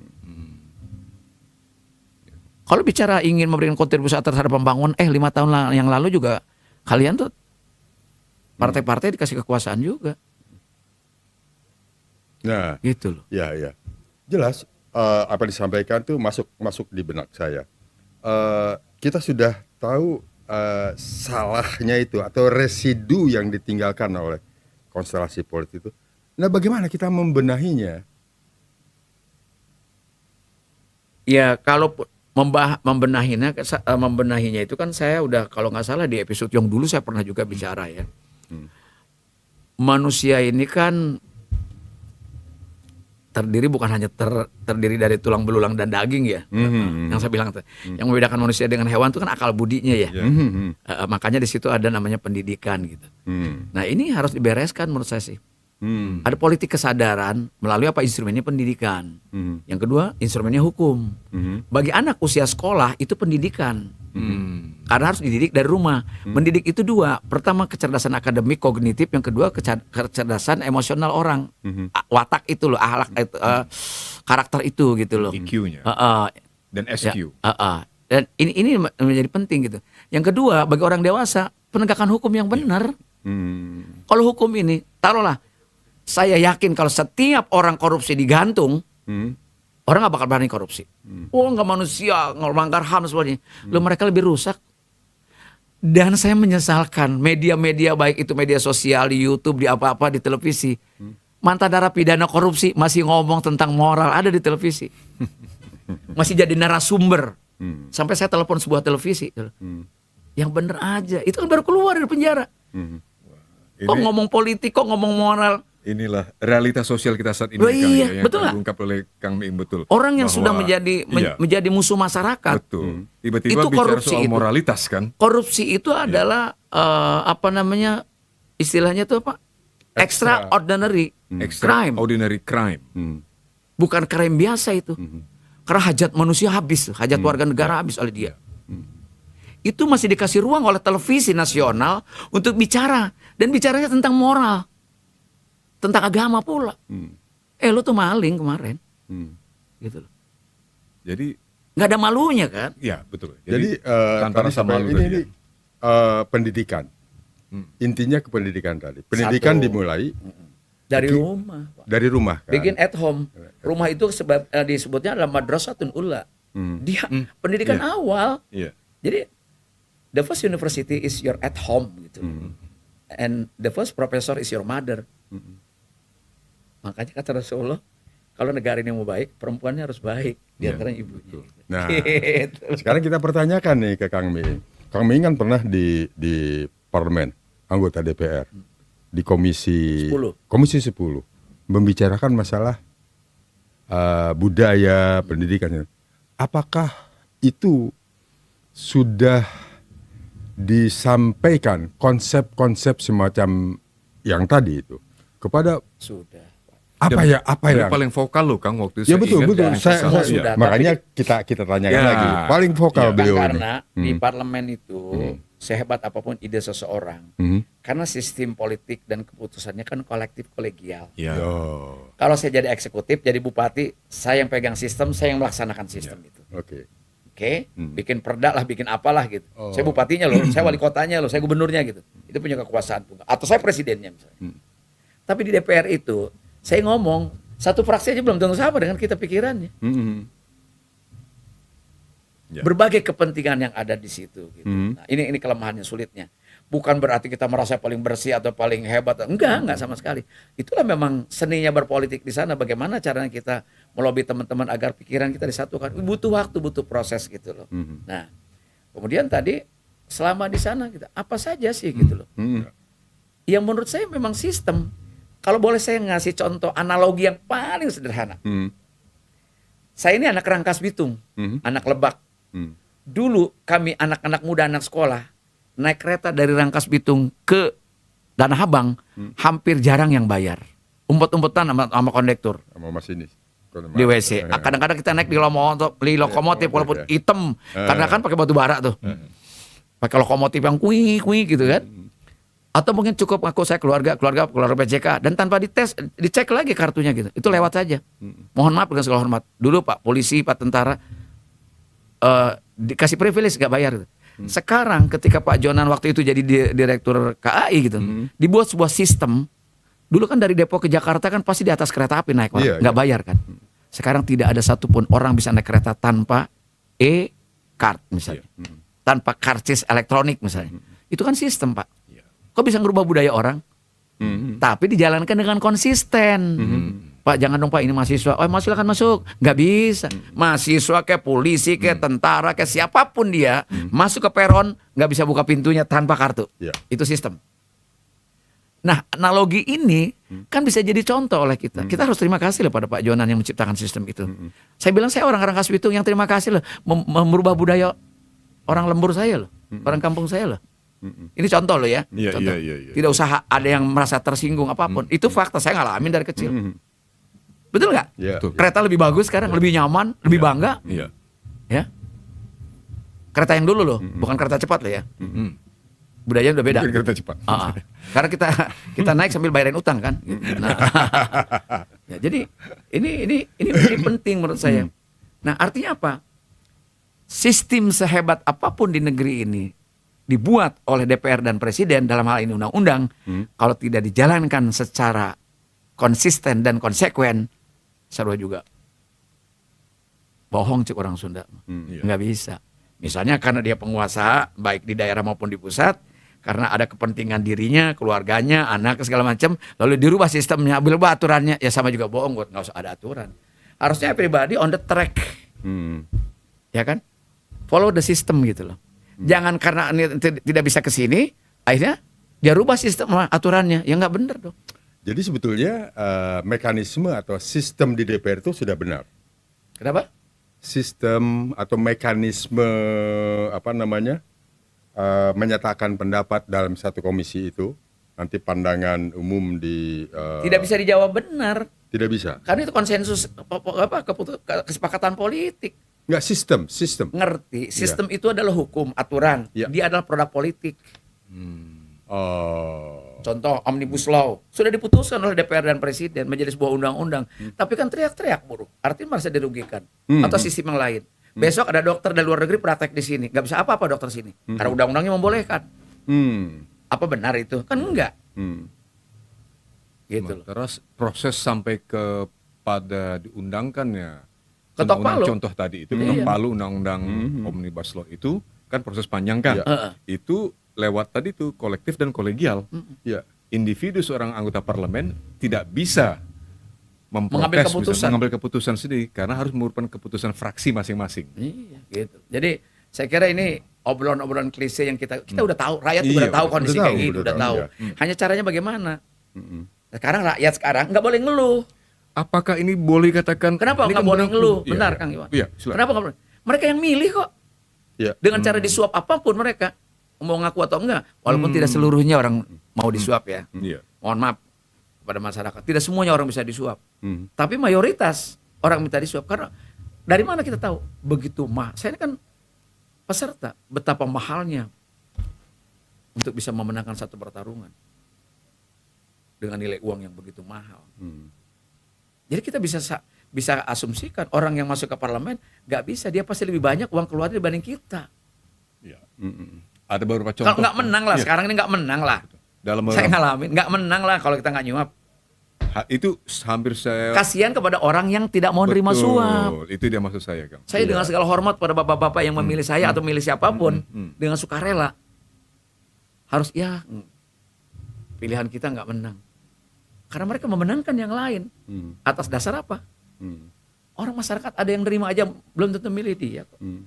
Kalau bicara ingin memberikan kontribusi terhadap pembangunan, 5 tahun yang lalu juga kalian tuh partai-partai dikasih kekuasaan juga.
Nah,
Gitu loh.
ya. Jelas apa disampaikan tuh masuk di benak saya. Kita sudah tahu salahnya itu atau residu yang ditinggalkan oleh konstelasi politik itu. Nah, bagaimana kita membenahinya?
Ya kalau membenahinya itu kan saya udah kalau nggak salah di episode yang dulu saya pernah juga bicara ya. Manusia ini kan terdiri bukan hanya terdiri dari tulang belulang dan daging ya. Yang saya bilang yang membedakan manusia dengan hewan itu kan akal budinya ya. Makanya di situ ada namanya pendidikan gitu. Nah ini harus dibereskan menurut saya sih. Ada politik kesadaran melalui apa instrumennya pendidikan. Yang kedua instrumennya hukum. Bagi anak usia sekolah itu pendidikan. Karena harus dididik dari rumah. Mendidik itu dua. Pertama kecerdasan akademik kognitif, yang kedua kecerdasan emosional orang. Watak itu loh, akhlak itu, karakter itu gitu loh.
EQ-nya. Dan SQ.
Dan ini menjadi penting gitu. Yang kedua bagi orang dewasa penegakan hukum yang benar. Kalau hukum ini taruhlah saya yakin kalau setiap orang korupsi digantung, orang nggak bakal berani korupsi. Oh nggak manusia, nggak melanggar HAM sebagainya. Loh mereka lebih rusak. Dan saya menyesalkan media-media baik itu media sosial, di YouTube, di apa-apa, di televisi. Mantan narapidana korupsi masih ngomong tentang moral ada di televisi. Masih jadi narasumber. Sampai saya telepon sebuah televisi. Yang bener aja. Itu kan baru keluar dari penjara. Kok ngomong politik, kok ngomong moral.
Inilah realitas sosial kita saat ini.
Oh,
Kang,
iya,
yang
betul lah.
diungkap oleh Kang Miing, betul.
Orang yang
Bahwa-
sudah
iya,
menjadi musuh masyarakat.
betul. Tiba-tiba
Itu
bicara
korupsi
soal
itu.
moralitas kan.
Korupsi itu adalah istilahnya itu apa? Extraordinary crime.
Extraordinary crime.
Bukan crime biasa itu. Karena hajat manusia habis, hajat warga negara habis oleh dia. Itu masih dikasih ruang oleh televisi nasional untuk bicara, dan bicaranya tentang moral. Tentang agama pula. Lo tuh maling kemarin. Gitu loh.
Jadi,
Nggak ada malunya kan?
ya betul.
Jadi
tanpa
tadi
rasa
sampai
malu
ini,
tadi.
pendidikan. Intinya ke pendidikan tadi. Pendidikan
Satu.
dimulai
Dari rumah. Pak.
dari rumah kan.
Begin at home. Rumah itu disebutnya adalah madrasatun ula. Dia pendidikan awal.
Iya.
Jadi the first university is your at home gitu. And the first professor is your mother. Makanya kata Rasulullah, kalau negara ini mau baik, perempuannya harus baik. Di antaranya ibunya.
Nah,
Gitu.
sekarang kita pertanyakan nih ke Kang Miing. Kang Miing kan pernah di parlemen, anggota DPR, di komisi 10 membicarakan masalah budaya, pendidikan. Apakah itu sudah disampaikan konsep-konsep semacam yang tadi itu kepada
Sudah.
apa
Dan
ya
yang paling vokal loh Kang waktu itu.
ya betul
ingat.
betul
Dan
saya,
semua sudah,
makanya kita tanyakan
Ya.
lagi paling vokal
Ya.
beliau ini.
Karena di parlemen itu sehebat apapun ide seseorang, karena sistem politik dan keputusannya kan kolektif kolegial.
Ya.
Oh,
Kalau saya jadi eksekutif, jadi bupati, saya yang pegang sistem, saya yang melaksanakan sistem itu.
oke.
Oke, bikin perda lah, bikin apalah gitu. Saya bupatinya loh, saya wali kotanya loh, saya gubernurnya gitu. Itu punya kekuasaan pun. Atau saya presidennya misalnya. Tapi di DPR itu, saya ngomong, satu fraksi aja belum tentu sama dengan kita pikirannya.
Ya.
Berbagai kepentingan yang ada di situ. Gitu. Nah, ini kelemahannya, sulitnya. Bukan berarti kita merasa paling bersih atau paling hebat. Enggak sama sekali. Itulah memang seninya berpolitik di sana. Bagaimana caranya kita melobi teman-teman agar pikiran kita disatukan. Butuh waktu, butuh proses gitu loh. Nah, kemudian tadi selama di sana kita apa saja sih gitu loh. Yang menurut saya memang sistem. Kalau boleh saya ngasih contoh analogi yang paling sederhana. Saya ini anak Rangkas Bitung, anak Lebak. Dulu kami anak-anak muda, anak sekolah naik kereta dari Rangkas Bitung ke Tanah Abang, hampir jarang yang bayar. Umpet-umpetan sama kondektur
Sama masinis.
di WC. Kadang-kadang kita naik di lokomotif walaupun hitam, karena kan pakai batu bara tuh. Pakai lokomotif yang kuing gitu kan. Atau mungkin cukup ngaku saya keluarga PJK dan tanpa dites, dicek lagi kartunya gitu. Itu lewat saja. Mohon maaf dengan segala hormat. Dulu Pak polisi, Pak tentara dikasih privilege gak bayar gitu. Sekarang ketika Pak Jonan waktu itu jadi direktur KAI gitu, dibuat sebuah sistem. Dulu kan dari Depok ke Jakarta kan pasti di atas kereta api naik orang, nggak bayar kan. Sekarang tidak ada satupun orang bisa naik kereta tanpa e-card misalnya, tanpa karcis elektronik misalnya. Itu kan sistem Pak. Kok bisa ngerubah budaya orang? Tapi dijalankan dengan konsisten. Pak jangan dong Pak ini mahasiswa. Oh silakan masuk. Nggak bisa. Mahasiswa kayak polisi kayak tentara kayak siapapun dia masuk ke peron nggak bisa buka pintunya tanpa kartu. Itu sistem. Nah analogi ini kan bisa jadi contoh oleh kita. Kita harus terima kasih loh pada Pak Jonan yang menciptakan sistem itu. Saya bilang saya orang Rangkas Bitung yang terima kasih loh merubah budaya orang lembur saya loh, orang kampung saya loh. Ini contoh loh ya. Contoh. Tidak usah ada yang merasa tersinggung apapun. Itu fakta saya ngalamin dari kecil. Betul nggak? Kereta lebih bagus sekarang, lebih nyaman, lebih bangga. Ya. Kereta yang dulu loh, bukan kereta cepat loh ya. Budayanya udah beda.
Bukan kereta cepat.
Karena kita naik sambil bayarin utang kan. Nah, ya, jadi ini penting menurut saya. Nah artinya apa? Sistem sehebat apapun di negeri ini dibuat oleh DPR dan Presiden dalam hal ini undang-undang, kalau tidak dijalankan secara konsisten dan konsekuen, seru juga. Bohong cik orang Sunda, nggak bisa. Misalnya karena dia penguasa baik di daerah maupun di pusat, karena ada kepentingan dirinya, keluarganya, anak segala macam, lalu dirubah sistemnya, berubah aturannya, ya sama juga bohong, nggak usah ada aturan. Harusnya pribadi on the track, ya kan? Follow the system gitu loh. Jangan karena ini tidak bisa ke sini, akhirnya dia rubah sistem aturannya, ya nggak benar dong.
Jadi sebetulnya mekanisme atau sistem di DPR itu sudah benar.
Kenapa?
Sistem atau mekanisme menyatakan pendapat dalam satu komisi itu, nanti pandangan umum di
tidak bisa dijawab benar.
Tidak bisa.
Karena itu konsensus kesepakatan politik.
Enggak, sistem.
Ngerti? Sistem itu adalah hukum, aturan. Dia adalah produk politik. Contoh Omnibus Law sudah diputuskan oleh DPR dan Presiden menjadi sebuah undang-undang. Tapi kan teriak-teriak buruh, artinya merasa dirugikan. Atau sistem yang lain. Besok ada dokter dari luar negeri praktek di sini, nggak bisa apa-apa dokter sini, karena undang-undangnya membolehkan. Apa benar itu? Kan enggak. Gitu loh.
Terus proses sampai kepada diundangkannya
Ketok palu.
Contoh tadi itu ketok palu undang-undang Omnibus Law itu kan proses panjang kan. Itu lewat tadi tuh kolektif dan kolegial. Individu seorang anggota parlemen tidak bisa
mengambil
keputusan sendiri karena harus merupakan keputusan fraksi masing-masing.
Iya, gitu. Jadi saya kira ini obrolan-obrolan klise yang kita udah tahu, rakyat udah tahu kondisi kayak gini, udah tahu. Hanya caranya bagaimana? Sekarang rakyat nggak boleh ngeluh.
Apakah ini boleh katakan?
Kenapa nggak boleh ngeluh? Benar Kang Iwan. Kenapa nggak boleh? Mereka yang milih kok. Dengan cara disuap apapun mereka mau ngaku atau enggak, walaupun tidak seluruhnya orang mau disuap ya. Mohon maaf pada masyarakat, tidak semuanya orang bisa disuap. Tapi mayoritas orang minta disuap karena dari mana kita tahu begitu saya ini kan peserta, betapa mahalnya untuk bisa memenangkan satu pertarungan dengan nilai uang yang begitu mahal. Jadi kita bisa asumsikan orang yang masuk ke parlemen nggak bisa, dia pasti lebih banyak uang keluar dibanding kita.
Ya.
Mm-mm.
Ada beberapa contoh.
Kalau nggak menang lah,
Iya.
sekarang ini nggak menang lah.
Dalam
Saya ngalamin, nggak menang lah kalau kita nggak nyuap.
itu hampir saya
Kasihan kepada orang yang tidak mau nerima
Betul,
suap.
itu dia maksud saya, Kang.
Saya
Iya.
dengan segala hormat pada bapak-bapak yang memilih saya atau milih siapapun dengan sukarela. Harus pilihan kita nggak menang. Karena mereka memenangkan yang lain.
Mm.
Atas dasar apa?
Mm.
Orang masyarakat ada yang nerima aja belum tentu milih dia kok.
Mm.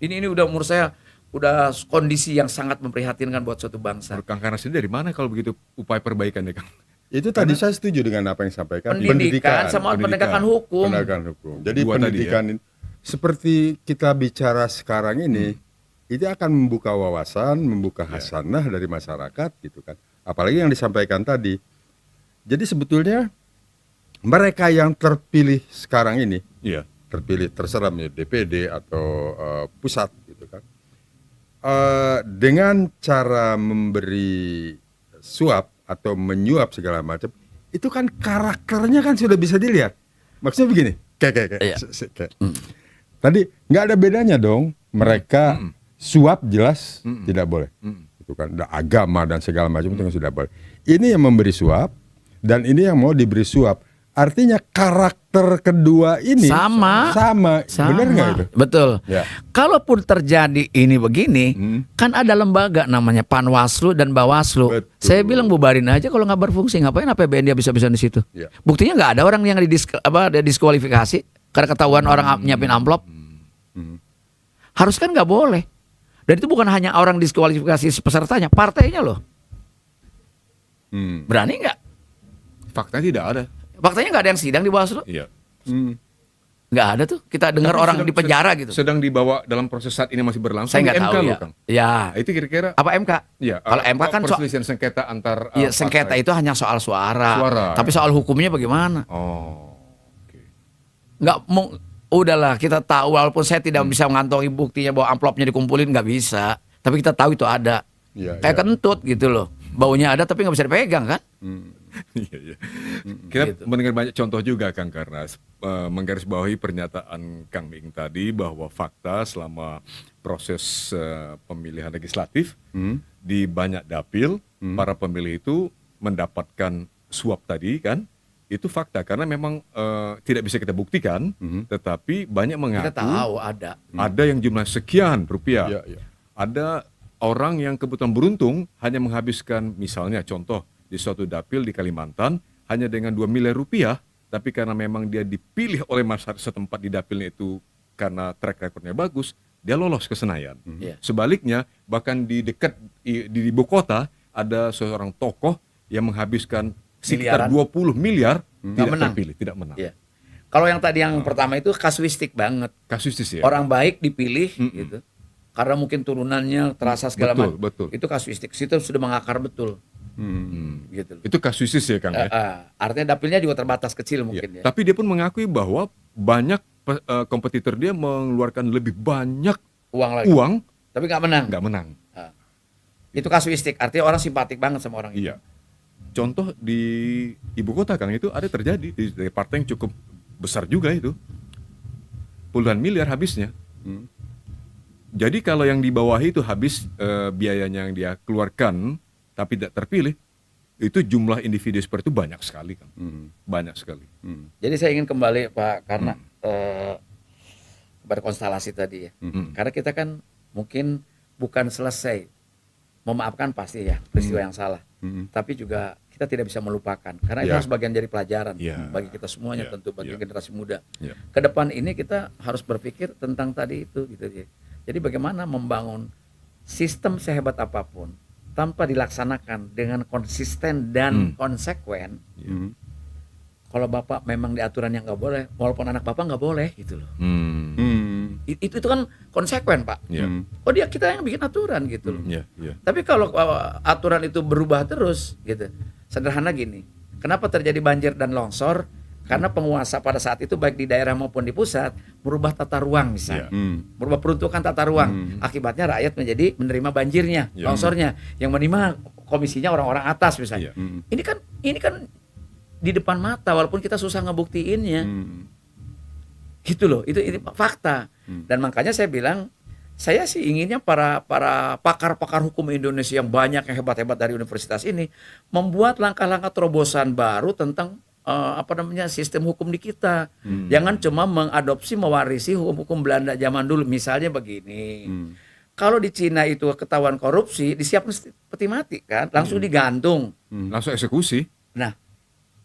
Ini udah menurut saya udah kondisi yang sangat memprihatinkan buat suatu bangsa.
Menurut Kang Karna sendiri dari mana kalau begitu upaya perbaikan ya, Kang?
Itu tadi saya setuju dengan apa yang disampaikan.
Pendidikan sama penegakan hukum.
Penegakan hukum. Jadi
Dua tadi,
pendidikan ini, seperti kita bicara sekarang ini, itu akan membuka wawasan, membuka hasanah dari masyarakat gitu kan. Apalagi yang disampaikan tadi. Jadi sebetulnya mereka yang terpilih sekarang ini,
Iya.
terpilih terserah menjadi DPD atau pusat gitu kan. Dengan cara memberi suap atau menyuap segala macam, itu kan karakternya kan sudah bisa dilihat. Maksudnya begini, kayak.
Iya.
Tadi nggak ada bedanya dong. Mereka suap jelas tidak boleh. Itu kan ada agama dan segala macam itu kan sudah boleh. Ini yang memberi suap dan ini yang mau diberi suap. Artinya karakter kedua ini
Sama.
Benar nggak itu?
Betul.
Ya.
Kalaupun terjadi ini begini, kan ada lembaga namanya Panwaslu dan Bawaslu.
Betul.
Saya bilang bubarin aja kalau nggak berfungsi. Ngapain APBN dia bisa-bisa di situ?
Ya.
Buktinya nggak ada orang yang didiskualifikasi karena ketahuan orang nyiapin amplop. Harus kan nggak boleh. Dan itu bukan hanya orang diskualifikasi pesertanya, partainya loh.
Hmm.
Berani nggak?
Faktanya tidak ada.
Faktanya nggak ada yang sidang di Bawaslu.
Iya.
Hmm.
Nggak ada tuh. Kita dengar
Tapi
orang
sedang-
di penjara gitu.
Sedang dibawa dalam proses saat ini masih berlangsung.
Saya nggak
di
tahu
MK loh,
ya.
Kang.
Ya.
Nah, itu kira-kira
Apa MK?
ya,
Kalau MK kan
perselisihan sengketa antar
Iya, sengketa
partai.
itu hanya soal suara.
Suara.
Tapi soal hukumnya bagaimana?
Oh. Oke.
Nggak mau. Udahlah, kita tahu walaupun saya tidak bisa mengantongi buktinya bahwa amplopnya dikumpulin, nggak bisa. Tapi kita tahu itu ada.
Iya,
Kayak
iya.
kentut gitu loh. Baunya ada tapi nggak bisa dipegang kan?
Iya, iya. Kita
Gitu.
mendengar banyak contoh juga, Kang, karena menggarisbawahi pernyataan Kang Ming tadi bahwa fakta selama proses pemilihan legislatif di banyak dapil para pemilih itu mendapatkan suap tadi kan, itu fakta karena memang tidak bisa kita buktikan, tetapi banyak mengaku
Kita tahu ada.
ada yang jumlah sekian rupiah.
Iya, iya.
Ada orang yang kebetulan beruntung hanya menghabiskan misalnya contoh di suatu dapil di Kalimantan hanya dengan 2 miliar rupiah, tapi karena memang dia dipilih oleh masyarakat setempat di dapilnya itu karena track recordnya bagus, dia lolos ke Senayan.
Iya.
Sebaliknya bahkan di dekat di ibu kota ada seorang tokoh yang menghabiskan sekitar
Miliaran.
20 miliar tidak
menang.
terpilih, tidak menang.
Iya. Kalau yang tadi yang pertama itu kasuistik banget.
Kasusnya ya.
Orang baik dipilih gitu. Karena mungkin turunannya terasa segala
Betul,
macam.
betul.
Itu kasuistik. Situ sudah mengakar betul. Gitu.
Itu kasuistis ya, Kang ya.
Artinya dapilnya juga terbatas kecil mungkin ya.
Tapi dia pun mengakui bahwa banyak kompetitor dia mengeluarkan lebih banyak
Uang lagi.
uang
Tapi nggak menang.
nggak menang.
Itu kasuistik. Artinya orang simpatik banget sama orang itu.
Iya. Contoh di ibu kota, Kang, itu ada terjadi dari partai yang cukup besar juga itu. Puluhan miliar habisnya. Jadi kalau yang di bawah itu habis biayanya yang dia keluarkan tapi tidak terpilih, itu jumlah individu seperti itu banyak sekali, Kang. Banyak sekali.
Jadi saya ingin kembali Pak karena berkonstelasi tadi ya. Karena kita kan mungkin bukan selesai memaafkan pasti ya peristiwa yang salah. Tapi juga kita tidak bisa melupakan karena itu
Ya.
harus bagian dari pelajaran
Ya.
bagi kita semuanya
Ya.
tentu bagi
Ya.
generasi muda.
Ya.
Ke depan ini kita harus berpikir tentang tadi itu gitu ya. Jadi bagaimana membangun sistem sehebat apapun tanpa dilaksanakan dengan konsisten dan konsekuen. Kalau bapak memang di aturan yang nggak boleh, walaupun anak bapak nggak boleh gitu loh. Itu kan konsekuen pak.
Ya.
Oh dia kita yang bikin aturan gitu loh.
Ya, ya.
Tapi kalau aturan itu berubah terus gitu, sederhana gini, kenapa terjadi banjir dan longsor? Karena penguasa pada saat itu baik di daerah maupun di pusat merubah tata ruang misalnya, merubah peruntukan tata ruang. Akibatnya rakyat menjadi menerima banjirnya,
Ya.
longsornya, yang menerima komisinya orang-orang atas misalnya.
Ya.
Ini kan di depan mata walaupun kita susah ngebuktiinnya. Gitu loh, itu fakta. Dan makanya saya bilang, saya sih inginnya para pakar-pakar hukum Indonesia yang banyak, yang hebat-hebat dari universitas ini membuat langkah-langkah terobosan baru tentang sistem hukum di kita. Jangan cuma mengadopsi, mewarisi hukum-hukum Belanda zaman dulu. Misalnya begini. Kalau di Cina itu ketahuan korupsi, disiapkan peti mati kan, langsung digantung.
Langsung eksekusi.
Nah,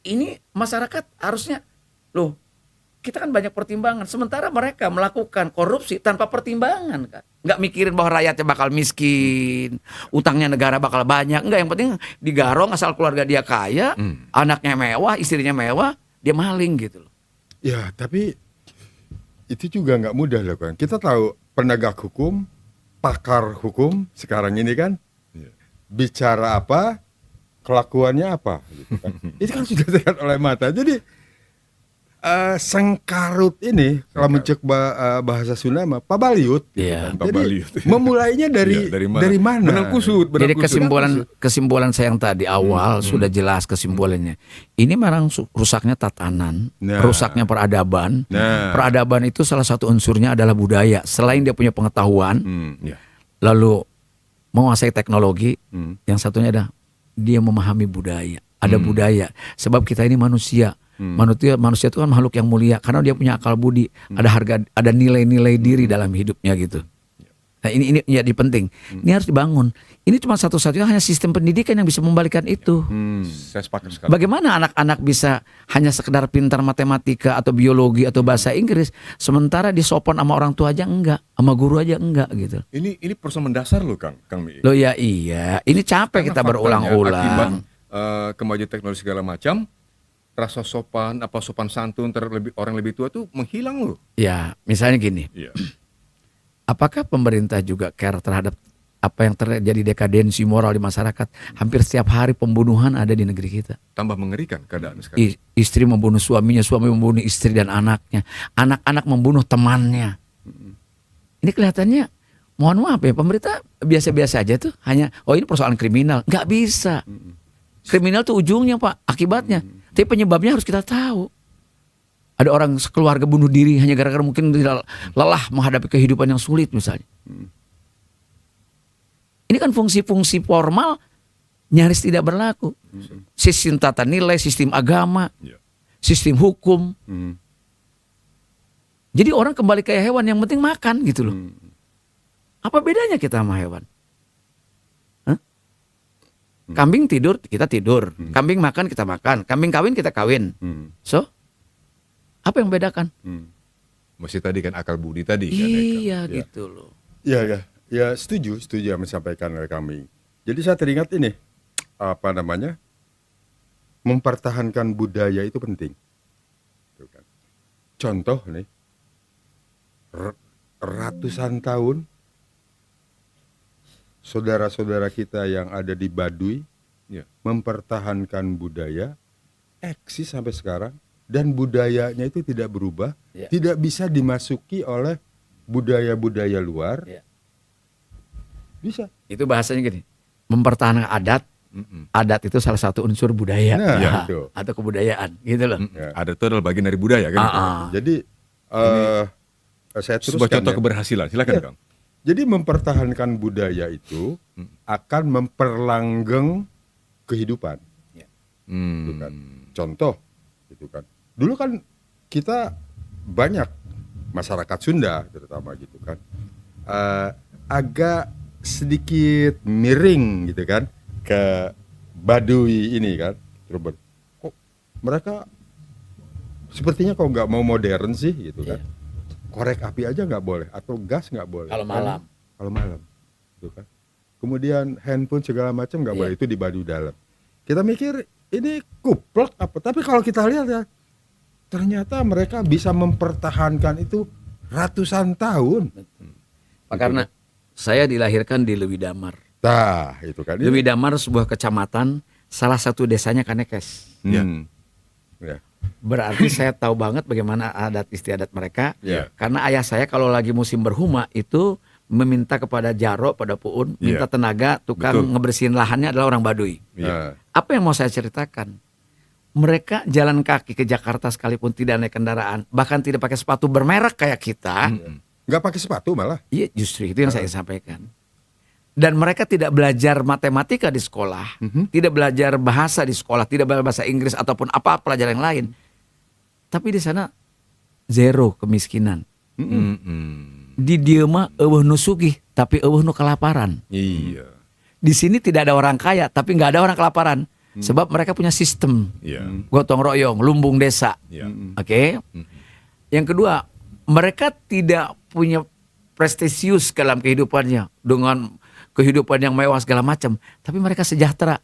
ini masyarakat harusnya, loh, kita kan banyak pertimbangan. Sementara mereka melakukan korupsi tanpa pertimbangan kan. Nggak mikirin bahwa rakyatnya bakal miskin, utangnya negara bakal banyak. Enggak, yang penting digarong asal keluarga dia kaya, anaknya mewah, istrinya mewah, dia maling gitu loh.
Ya, tapi itu juga nggak mudah loh kan. Kita tahu penegak hukum, pakar hukum sekarang ini kan bicara apa, kelakuannya apa, gitu kan. Itu kan sudah terlihat oleh mata. Jadi sengkarut ini kalau mencek bahasa Sunda mah pabaliut.
Iya.
Jadi
Pabaliut.
memulainya dari
Dari mana?
mana?
Benang kusut.
Jadi kesimpulan saya yang tadi awal sudah jelas kesimpulannya. Ini memang rusaknya tatanan,
Nah.
rusaknya peradaban.
Nah.
Peradaban itu salah satu unsurnya adalah budaya. Selain dia punya pengetahuan,
Ya.
lalu menguasai teknologi, yang satunya adalah dia memahami budaya. Ada budaya. Sebab kita ini manusia. Manusia itu kan makhluk yang mulia karena dia punya akal budi, ada harga, ada nilai-nilai diri dalam hidupnya gitu. Nah, ini jadi penting. Ini harus dibangun. Ini cuma satu-satunya hanya sistem pendidikan yang bisa membalikan itu.
Saya sepakat sekali.
Bagaimana anak-anak bisa hanya sekedar pintar matematika atau biologi atau bahasa Inggris, sementara disopan sama orang tua aja enggak, sama guru aja enggak gitu.
Ini persoalan mendasar loh Kang Mi.
Loh ya iya, ini capek
Karena
kita
faktanya,
berulang-ulang.
Akibat kemajuan teknologi segala macam, rasa sopan, sopan santun terlebih orang lebih tua tuh menghilang loh.
Ya, misalnya gini.
Iya.
Apakah pemerintah juga care terhadap apa yang terjadi dekadensi moral di masyarakat? Hampir setiap hari pembunuhan ada di negeri kita.
Tambah mengerikan keadaan sekarang.
Istri membunuh suaminya, suami membunuh istri dan anaknya. Anak-anak membunuh temannya. Ini kelihatannya, mohon maaf ya, pemerintah biasa-biasa aja tuh. Hanya, ini persoalan kriminal. Nggak bisa. Kriminal tuh ujungnya Pak, akibatnya. Tapi penyebabnya harus kita tahu. Ada orang sekeluarga bunuh diri hanya gara-gara mungkin lelah menghadapi kehidupan yang sulit misalnya. Ini kan fungsi-fungsi formal nyaris tidak berlaku. Sistem tata nilai, sistem agama,
Iya.
sistem hukum. Jadi orang kembali kayak hewan, yang penting makan gitu loh. Apa bedanya kita sama hewan? Hah? Kambing tidur, kita tidur. Kambing makan, kita makan. Kambing kawin, kita kawin. So, apa yang membedakan?
Masih tadi kan akal budi tadi kan.
Iya
Ya.
gitu loh.
Ya setuju yang disampaikan oleh kami. Jadi saya teringat ini, mempertahankan budaya itu penting. Tuh kan. Contoh nih, ratusan tahun saudara-saudara kita yang ada di Baduy
Ya.
mempertahankan budaya, eksis sampai sekarang, dan budayanya itu tidak berubah,
Ya.
tidak bisa dimasuki oleh budaya-budaya luar.
Ya.
Bisa.
Itu bahasanya gini, mempertahankan adat. Adat itu salah satu unsur budaya.
Nah,
Ya,
itu.
atau kebudayaan gitu loh.
Ya.
Ada itu adalah bagian dari budaya kan.
Jadi saya
Sebuah
teruskan
contoh
ya.
keberhasilan. Silakan
Ya.
Kang.
Jadi mempertahankan budaya itu akan memperlanggeng kehidupan. Gitu kan. Contoh, gitu kan. Dulu kan kita banyak masyarakat Sunda terutama gitu kan, agak sedikit miring gitu kan ke Baduy ini kan. Terus kok mereka sepertinya kok nggak mau modern sih gitu kan. Korek api aja nggak boleh atau gas nggak boleh.
Kalau malam.
Kalau malam, gitu kan. Kemudian handphone segala macam nggak boleh, itu di Baduy dalam. Kita mikir ini kuplek apa? Tapi kalau kita lihat ya, ternyata mereka bisa mempertahankan itu ratusan tahun.
Karena saya dilahirkan di Lewi Damar.
Nah, itu kan.
Lewi Damar sebuah kecamatan, salah satu desanya Kanekes.
Ya.
Berarti saya tahu banget bagaimana adat istiadat mereka.
Ya.
Karena ayah saya kalau lagi musim berhuma itu meminta kepada Jaro, pada Puun, minta tenaga tukang
Betul.
ngebersihin lahannya adalah orang Baduy.
Nah,
Apa yang mau saya ceritakan? mereka jalan kaki ke Jakarta sekalipun tidak naik kendaraan, bahkan tidak pakai sepatu bermerek kayak kita.
Nggak pakai sepatu malah.
Iya, justru itu yang saya sampaikan. Dan mereka tidak belajar matematika di sekolah, tidak belajar bahasa di sekolah, tidak belajar bahasa Inggris ataupun apa pelajaran yang lain. Tapi di sana zero kemiskinan. Di dieu mah eueuh nu sugih, tapi eueuh nu kelaparan.
Iya.
Di sini tidak ada orang kaya, tapi nggak ada orang kelaparan. Sebab mereka punya sistem
Iya.
gotong royong, lumbung desa.
Iya.
Oke. Yang kedua, mereka tidak punya prestisius dalam kehidupannya dengan kehidupan yang mewah segala macam, tapi mereka sejahtera.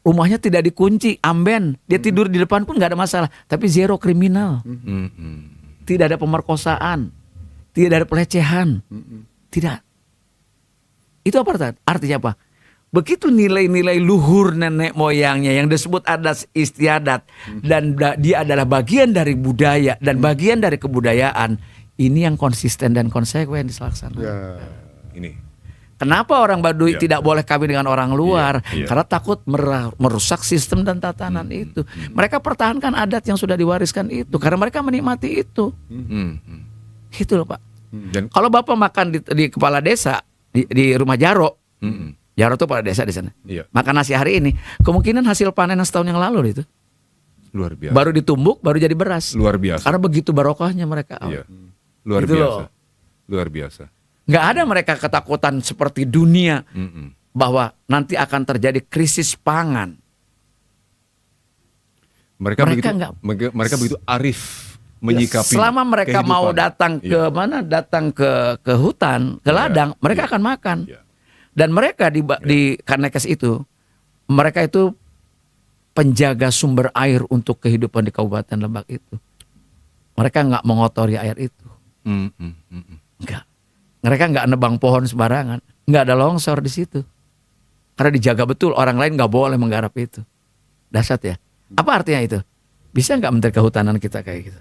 Rumahnya tidak dikunci, amben, dia tidur di depan pun nggak ada masalah, tapi zero kriminal. Tidak ada pemerkosaan, tidak ada pelecehan. Tidak. Itu apa artinya apa? Begitu nilai-nilai luhur nenek moyangnya yang disebut adat istiadat dan dia adalah bagian dari budaya dan bagian dari kebudayaan, ini yang konsisten dan konsekuen dilaksanakan.
Ya.
Ini.
Kenapa orang Baduy
Ya.
tidak boleh kawin dengan orang luar?
Iya.
Karena takut merusak sistem dan tatanan itu. Mereka pertahankan adat yang sudah diwariskan itu karena mereka menikmati itu. Gitu loh Pak.
Dan
Kalau Bapak makan di kepala desa di rumah Jaro, Jaro tuh kepala desa di sana.
Iya.
Makan nasi hari ini, kemungkinan hasil panen setahun yang lalu itu.
luar biasa.
Baru ditumbuk, baru jadi beras.
Luar biasa.
Karena begitu barokahnya mereka.
Iya. Luar
Gitu
biasa.
loh.
Luar biasa.
Nggak ada mereka ketakutan seperti dunia bahwa nanti akan terjadi krisis pangan.
Mereka
Mereka
begitu
nggak-
mereka begitu arif menyikapi.
Selama mereka mau
kehidupan.
datang ke
Iya.
mana? Datang ke hutan, ke
Iya,
ladang, mereka
iya,
akan makan.
iya.
Dan mereka di Karnekes itu, mereka itu penjaga sumber air untuk kehidupan di Kabupaten Lebak itu. Mereka nggak mengotori air itu. Enggak. Mereka nggak nebang pohon sembarangan. Nggak ada longsor di situ. Karena dijaga betul, orang lain nggak boleh menggarap itu. Dahsyat ya. Apa artinya itu? Bisa nggak Menteri Kehutanan kita kayak gitu?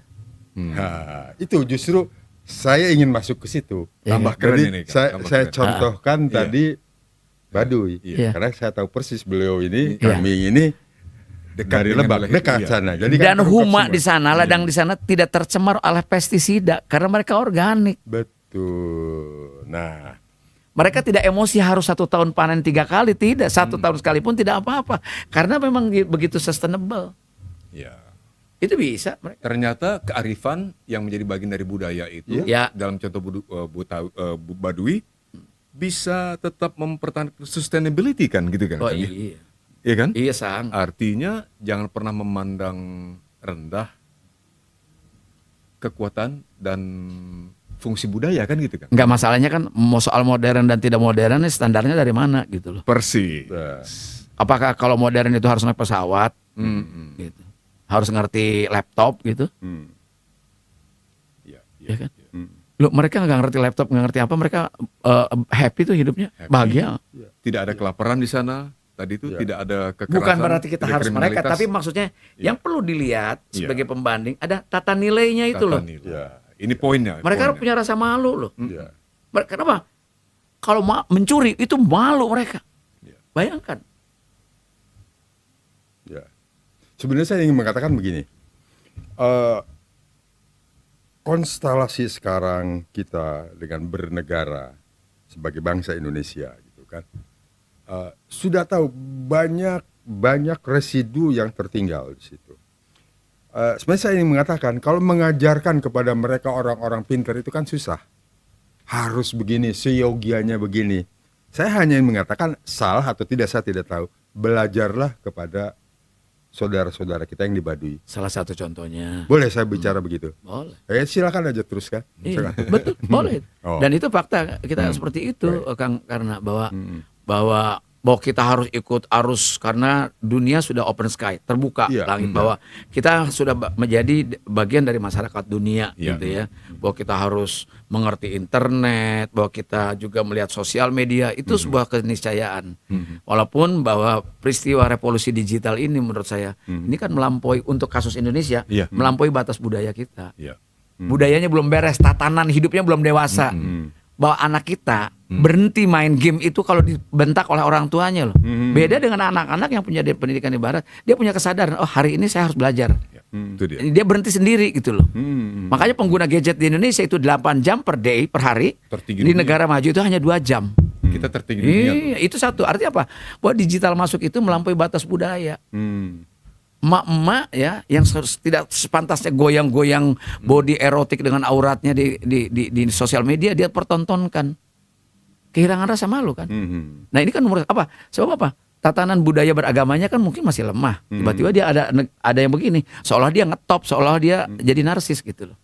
Nah, itu justru saya ingin masuk ke situ.
Iya.
Tambah keren
Jadi
ini, Kak.
saya,
Tambah
saya
keren.
contohkan
Iya.
tadi Baduy,
Iya.
karena saya tahu persis beliau ini,
Iya.
kambing ini
Dekat
dari
dengan
Lebak,
wilayah-
dekat
iya.
sana. Jadi kan
Dan
terungkap
huma
semua.
di sana, ladang di sana tidak tercemar oleh pestisida karena mereka organik.
Betul. Nah,
Mereka tidak emosi harus 1 tahun panen 3 kali, tidak 1 tahun sekalipun tidak apa-apa karena memang begitu sustainable.
Iya.
Itu bisa mereka.
Ternyata kearifan yang menjadi bagian dari budaya itu
Iya.
dalam contoh Baduy bisa tetap mempertahankan sustainability kan gitu kan?
Oh
Kang, ya?
iya.
Iya kan?
Iya sang.
Artinya jangan pernah memandang rendah kekuatan dan fungsi budaya kan gitu kan?
Enggak, masalahnya kan mau soal modern dan tidak modern standarnya dari mana gitu loh.
Persis.
nah,
Apakah kalau modern itu harus naik pesawat? Gitu. Harus ngerti laptop gitu.
Iya,
Ya kan?
hmm.
Loh, mereka nggak ngerti laptop, nggak ngerti apa, mereka happy tuh hidupnya,
Happy.
bahagia.
Tidak ada kelaparan di sana. Tadi itu
Iya.
tidak ada kekerasan.
Bukan berarti kita
tidak
harus mereka,
kriminalitas.
tapi maksudnya yang perlu dilihat
Iya.
sebagai pembanding ada tata nilainya itu
Tata
loh.
nilai.
Ya.
Ini poinnya.
Mereka
poinnya.
punya rasa malu loh.
Ya.
Kenapa? Kalau mencuri itu malu mereka.
Iya.
Bayangkan.
Ya. Sebenarnya saya ingin mengatakan begini, konstelasi sekarang kita dengan bernegara sebagai bangsa Indonesia, gitu kan, sudah tahu banyak residu yang tertinggal di situ. Sebenarnya saya ingin mengatakan kalau mengajarkan kepada mereka orang-orang pintar itu kan susah, harus begini, seyogianya begini. Saya hanya ingin mengatakan salah atau tidak saya tidak tahu. Belajarlah kepada saudara-saudara kita yang di Baduy.
Salah satu contohnya.
Boleh saya bicara begitu?
Boleh.
Silakan aja teruskan.
Iya,
Silakan.
betul, boleh.
Oh.
Dan itu fakta kita seperti itu, Kang, karena bahwa kita harus ikut arus karena dunia sudah open sky, terbuka
Iya.
langit, bahwa kita sudah menjadi bagian dari masyarakat dunia
Iya.
gitu ya. Bahwa kita harus mengerti internet, bahwa kita juga melihat sosial media, itu sebuah keniscayaan. Walaupun bahwa peristiwa revolusi digital ini menurut saya ini kan melampaui untuk kasus Indonesia,
Iya.
melampaui batas budaya kita.
Iya.
Budayanya belum beres, tatanan hidupnya belum dewasa. bahwa anak kita berhenti main game itu kalau dibentak oleh orang tuanya loh. Beda dengan anak-anak yang punya pendidikan di barat, dia punya kesadaran, oh hari ini saya harus belajar.
Itu dia.
Dia berhenti sendiri gitu loh. Makanya pengguna gadget di Indonesia itu 8 jam per day, per hari.
Tertinggi
Di
dunia.
negara maju itu hanya 2 jam.
Kita tertinggi dunia.
Iya, itu satu. Artinya apa? Bahwa digital masuk itu melampaui batas budaya. Emak-emak ya yang tidak sepantasnya goyang-goyang body erotik dengan auratnya di sosial media, dia pertontonkan. Kehilangan rasa malu kan. Nah ini kan nomor apa? Sebab apa? Tatanan budaya beragamanya kan mungkin masih lemah. Tiba-tiba dia ada yang begini, seolah dia ngetop, seolah dia jadi narsis gitu loh.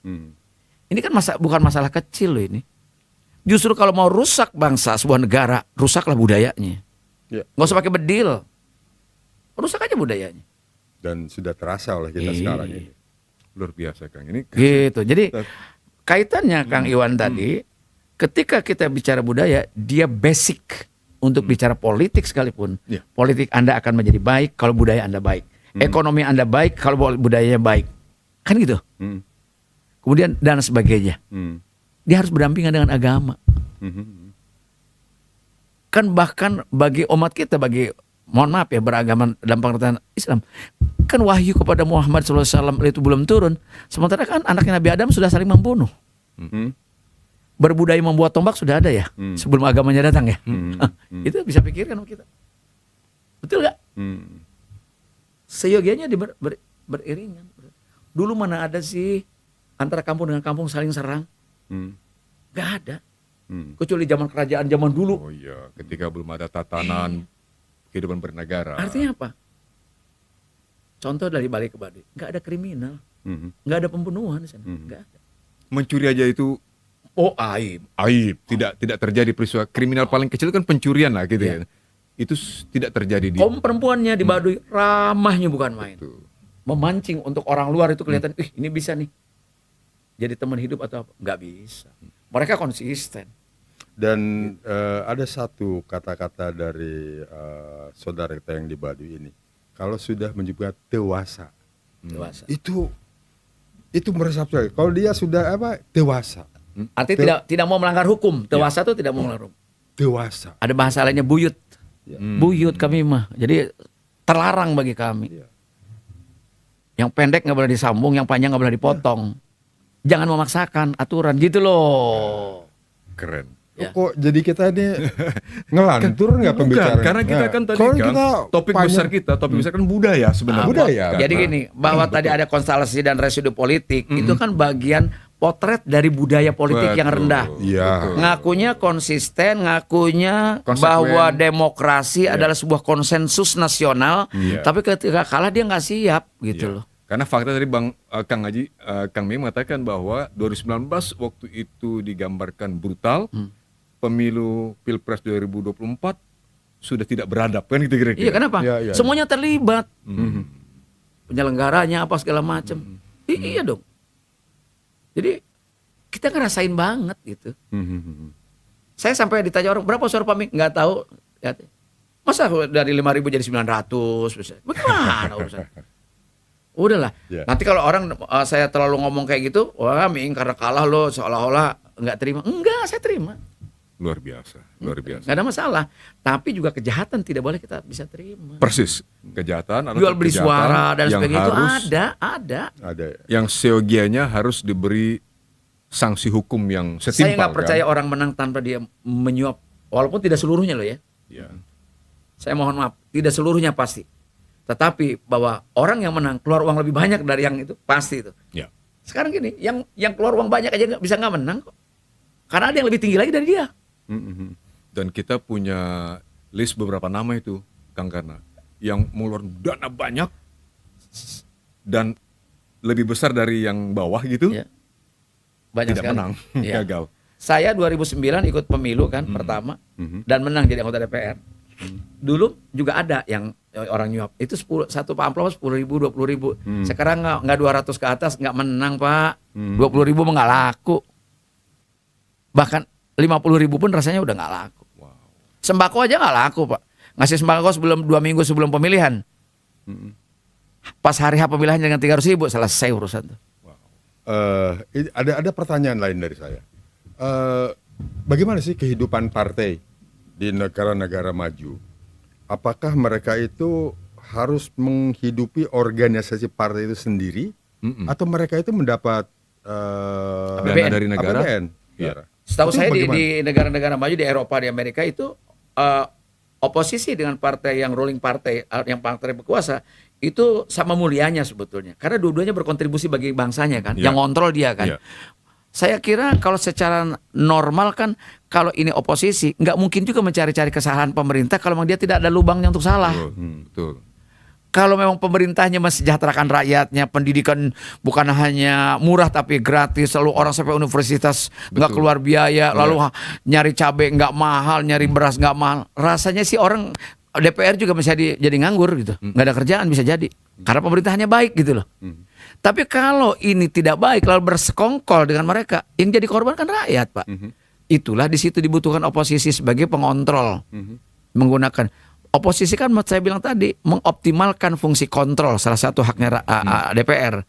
Ini kan bukan masalah kecil loh ini. Justru kalau mau rusak bangsa, sebuah negara, rusaklah budayanya.
Ya.
Nggak usah pakai bedil. Rusak aja budayanya.
Dan sudah terasa oleh kita sekarang ini.
Luar biasa Kang. Ini
Gitu. Jadi kaitannya Kang Iwan tadi, ketika kita bicara budaya, dia basic untuk bicara politik sekalipun.
Ya.
Politik Anda akan menjadi baik kalau budaya Anda baik. Ekonomi Anda baik kalau budayanya baik. Kan gitu. Kemudian dan sebagainya. Dia harus berdampingan dengan agama. Kan bahkan bagi umat kita, mohon maaf ya, beragama dalam pengertian Islam, kan wahyu kepada Muhammad SAW itu belum turun. Sementara kan anaknya Nabi Adam sudah saling membunuh. Berbudaya membuat tombak sudah ada ya, sebelum agamanya datang ya. Itu bisa pikirkan kita. Betul gak? Seyogianya beriringan. Dulu mana ada sih antara kampung dengan kampung saling serang? Gak ada. Kecuali zaman kerajaan zaman dulu.
Oh iya, ketika belum ada tatanan kehidupan bernegara.
Artinya apa? Contoh dari Bali ke Baduy, nggak ada kriminal, nggak ada pembunuhan di sana, nggak ada.
Mencuri aja itu
Aib.
aib, tidak terjadi peristiwa kriminal paling kecil kan pencurian lah gitu ya. Itu tidak terjadi di
Kaum perempuannya di Baduy ramahnya bukan main.
itu.
Memancing untuk orang luar itu kelihatan, ini bisa nih jadi teman hidup atau apa? Nggak bisa. Mereka konsisten.
Dan ada satu kata-kata dari saudara kita yang di Baduy ini. Kalau sudah menyebut dewasa,
Dewasa.
itu meresap sekali. Kalau dia sudah dewasa,
Artinya tidak mau melanggar hukum. Dewasa itu tidak mau melanggar hukum.
dewasa.
Ada bahasa lainnya buyut.
Ya.
Buyut kami mah. Jadi terlarang bagi kami.
Ya.
Yang pendek nggak boleh disambung, yang panjang nggak boleh dipotong. Jangan memaksakan aturan gitu loh.
Keren.
Ya.
Kok jadi kita ini ngelantur nggak
Bukan,
pembicaraan?
karena kita kan tadi
kalau
kan
kita
topik besar kan budaya sebenarnya.
Budaya.
Kan?
Jadi gini, bahwa tadi ada konstelasi dan residu politik, itu kan bagian potret dari budaya politik yang
Betul.
rendah.
Iya.
Ngakunya konsisten, ngakunya
Konsekuen.
bahwa demokrasi adalah sebuah konsensus nasional,
Iya.
tapi ketika kalah dia nggak siap gitu
Iya.
loh.
Karena fakta tadi Kang Haji, Kang Mei mengatakan bahwa 2019 waktu itu digambarkan brutal, pemilu Pilpres 2024 sudah tidak beradab kan gitu kira-kira.
Iya, kenapa?
Iya, iya.
Semuanya terlibat. Penyelenggaranya apa segala macam. Iya dong. Jadi kita ngerasain banget gitu. Saya sampai ditanya orang, berapa suara Pak Ming? Nggak tahu. Masa dari 5.000 jadi 900? Misalnya. Bagaimana urusan? Udahlah.
Yeah.
Nanti kalau orang saya terlalu ngomong kayak gitu, wah Ming karena kalah lo seolah-olah nggak terima. Enggak, saya terima.
Luar biasa, luar biasa.
Nggak ada masalah. Tapi juga kejahatan tidak boleh kita bisa terima.
Persis, kejahatan atau
Jual beli
kejahatan
suara dan
yang
sebagainya itu
harus,
ada.
Ada ya.
yang seyogianya harus diberi sanksi hukum yang setimpal.
Saya nggak percaya orang menang tanpa dia menyuap, walaupun tidak seluruhnya loh ya.
Ya.
Saya mohon maaf, tidak seluruhnya pasti. Tetapi bahwa orang yang menang keluar uang lebih banyak dari yang itu pasti itu.
Ya.
Sekarang gini, yang keluar uang banyak aja bisa nggak menang kok. Karena ada yang lebih tinggi lagi dari dia.
Dan kita punya list beberapa nama itu, Kang Karna, yang mengeluarkan dana banyak dan lebih besar dari yang bawah gitu,
Ya. Banyak
tidak
sekali.
menang,
Ya.
gagal.
Saya 2009 ikut pemilu kan pertama dan menang jadi anggota DPR. Dulu juga ada yang orang nyuap itu satu amplop 10.000, 20.000. Sekarang nggak 200 ke atas nggak menang Pak. 20.000 mah nggak laku. Bahkan 50.000 pun rasanya udah nggak laku. Sembako aja nggak laku Pak. Ngasih sembako sebelum 2 minggu sebelum pemilihan. Pas hari H pemilihan dengan 300.000 selesai urusan tuh.
Ada pertanyaan lain dari saya. bagaimana sih kehidupan partai di negara-negara maju? Apakah mereka itu harus menghidupi organisasi partai itu sendiri, atau mereka itu mendapat
Dana dari negara?
APBN?
Iya.
Setahu
Itu
saya
bagaimana?
di negara-negara maju, di Eropa, di Amerika itu oposisi dengan partai yang ruling partai, yang partai berkuasa itu sama mulianya sebetulnya. Karena dua-duanya berkontribusi bagi bangsanya kan,
Ya.
yang ngontrol dia kan.
Ya.
Saya kira kalau secara normal kan, kalau ini oposisi nggak mungkin juga mencari-cari kesalahan pemerintah kalau memang dia tidak ada lubangnya untuk salah.
Betul. Betul.
Kalau memang pemerintahnya mensejahterakan rakyatnya, pendidikan bukan hanya murah tapi gratis, lalu orang sampai universitas nggak
Betul.
keluar biaya, lalu nyari cabai nggak mahal, nyari beras nggak mahal. Rasanya sih orang DPR juga bisa jadi nganggur gitu, nggak ada kerjaan bisa jadi, karena pemerintahnya baik gitu loh. Tapi kalau ini tidak baik lalu bersekongkol dengan mereka, yang jadi korban kan rakyat, Pak. Itulah di situ dibutuhkan oposisi sebagai pengontrol, menggunakan. Oposisi kan saya bilang tadi mengoptimalkan fungsi kontrol, salah satu haknya DPR.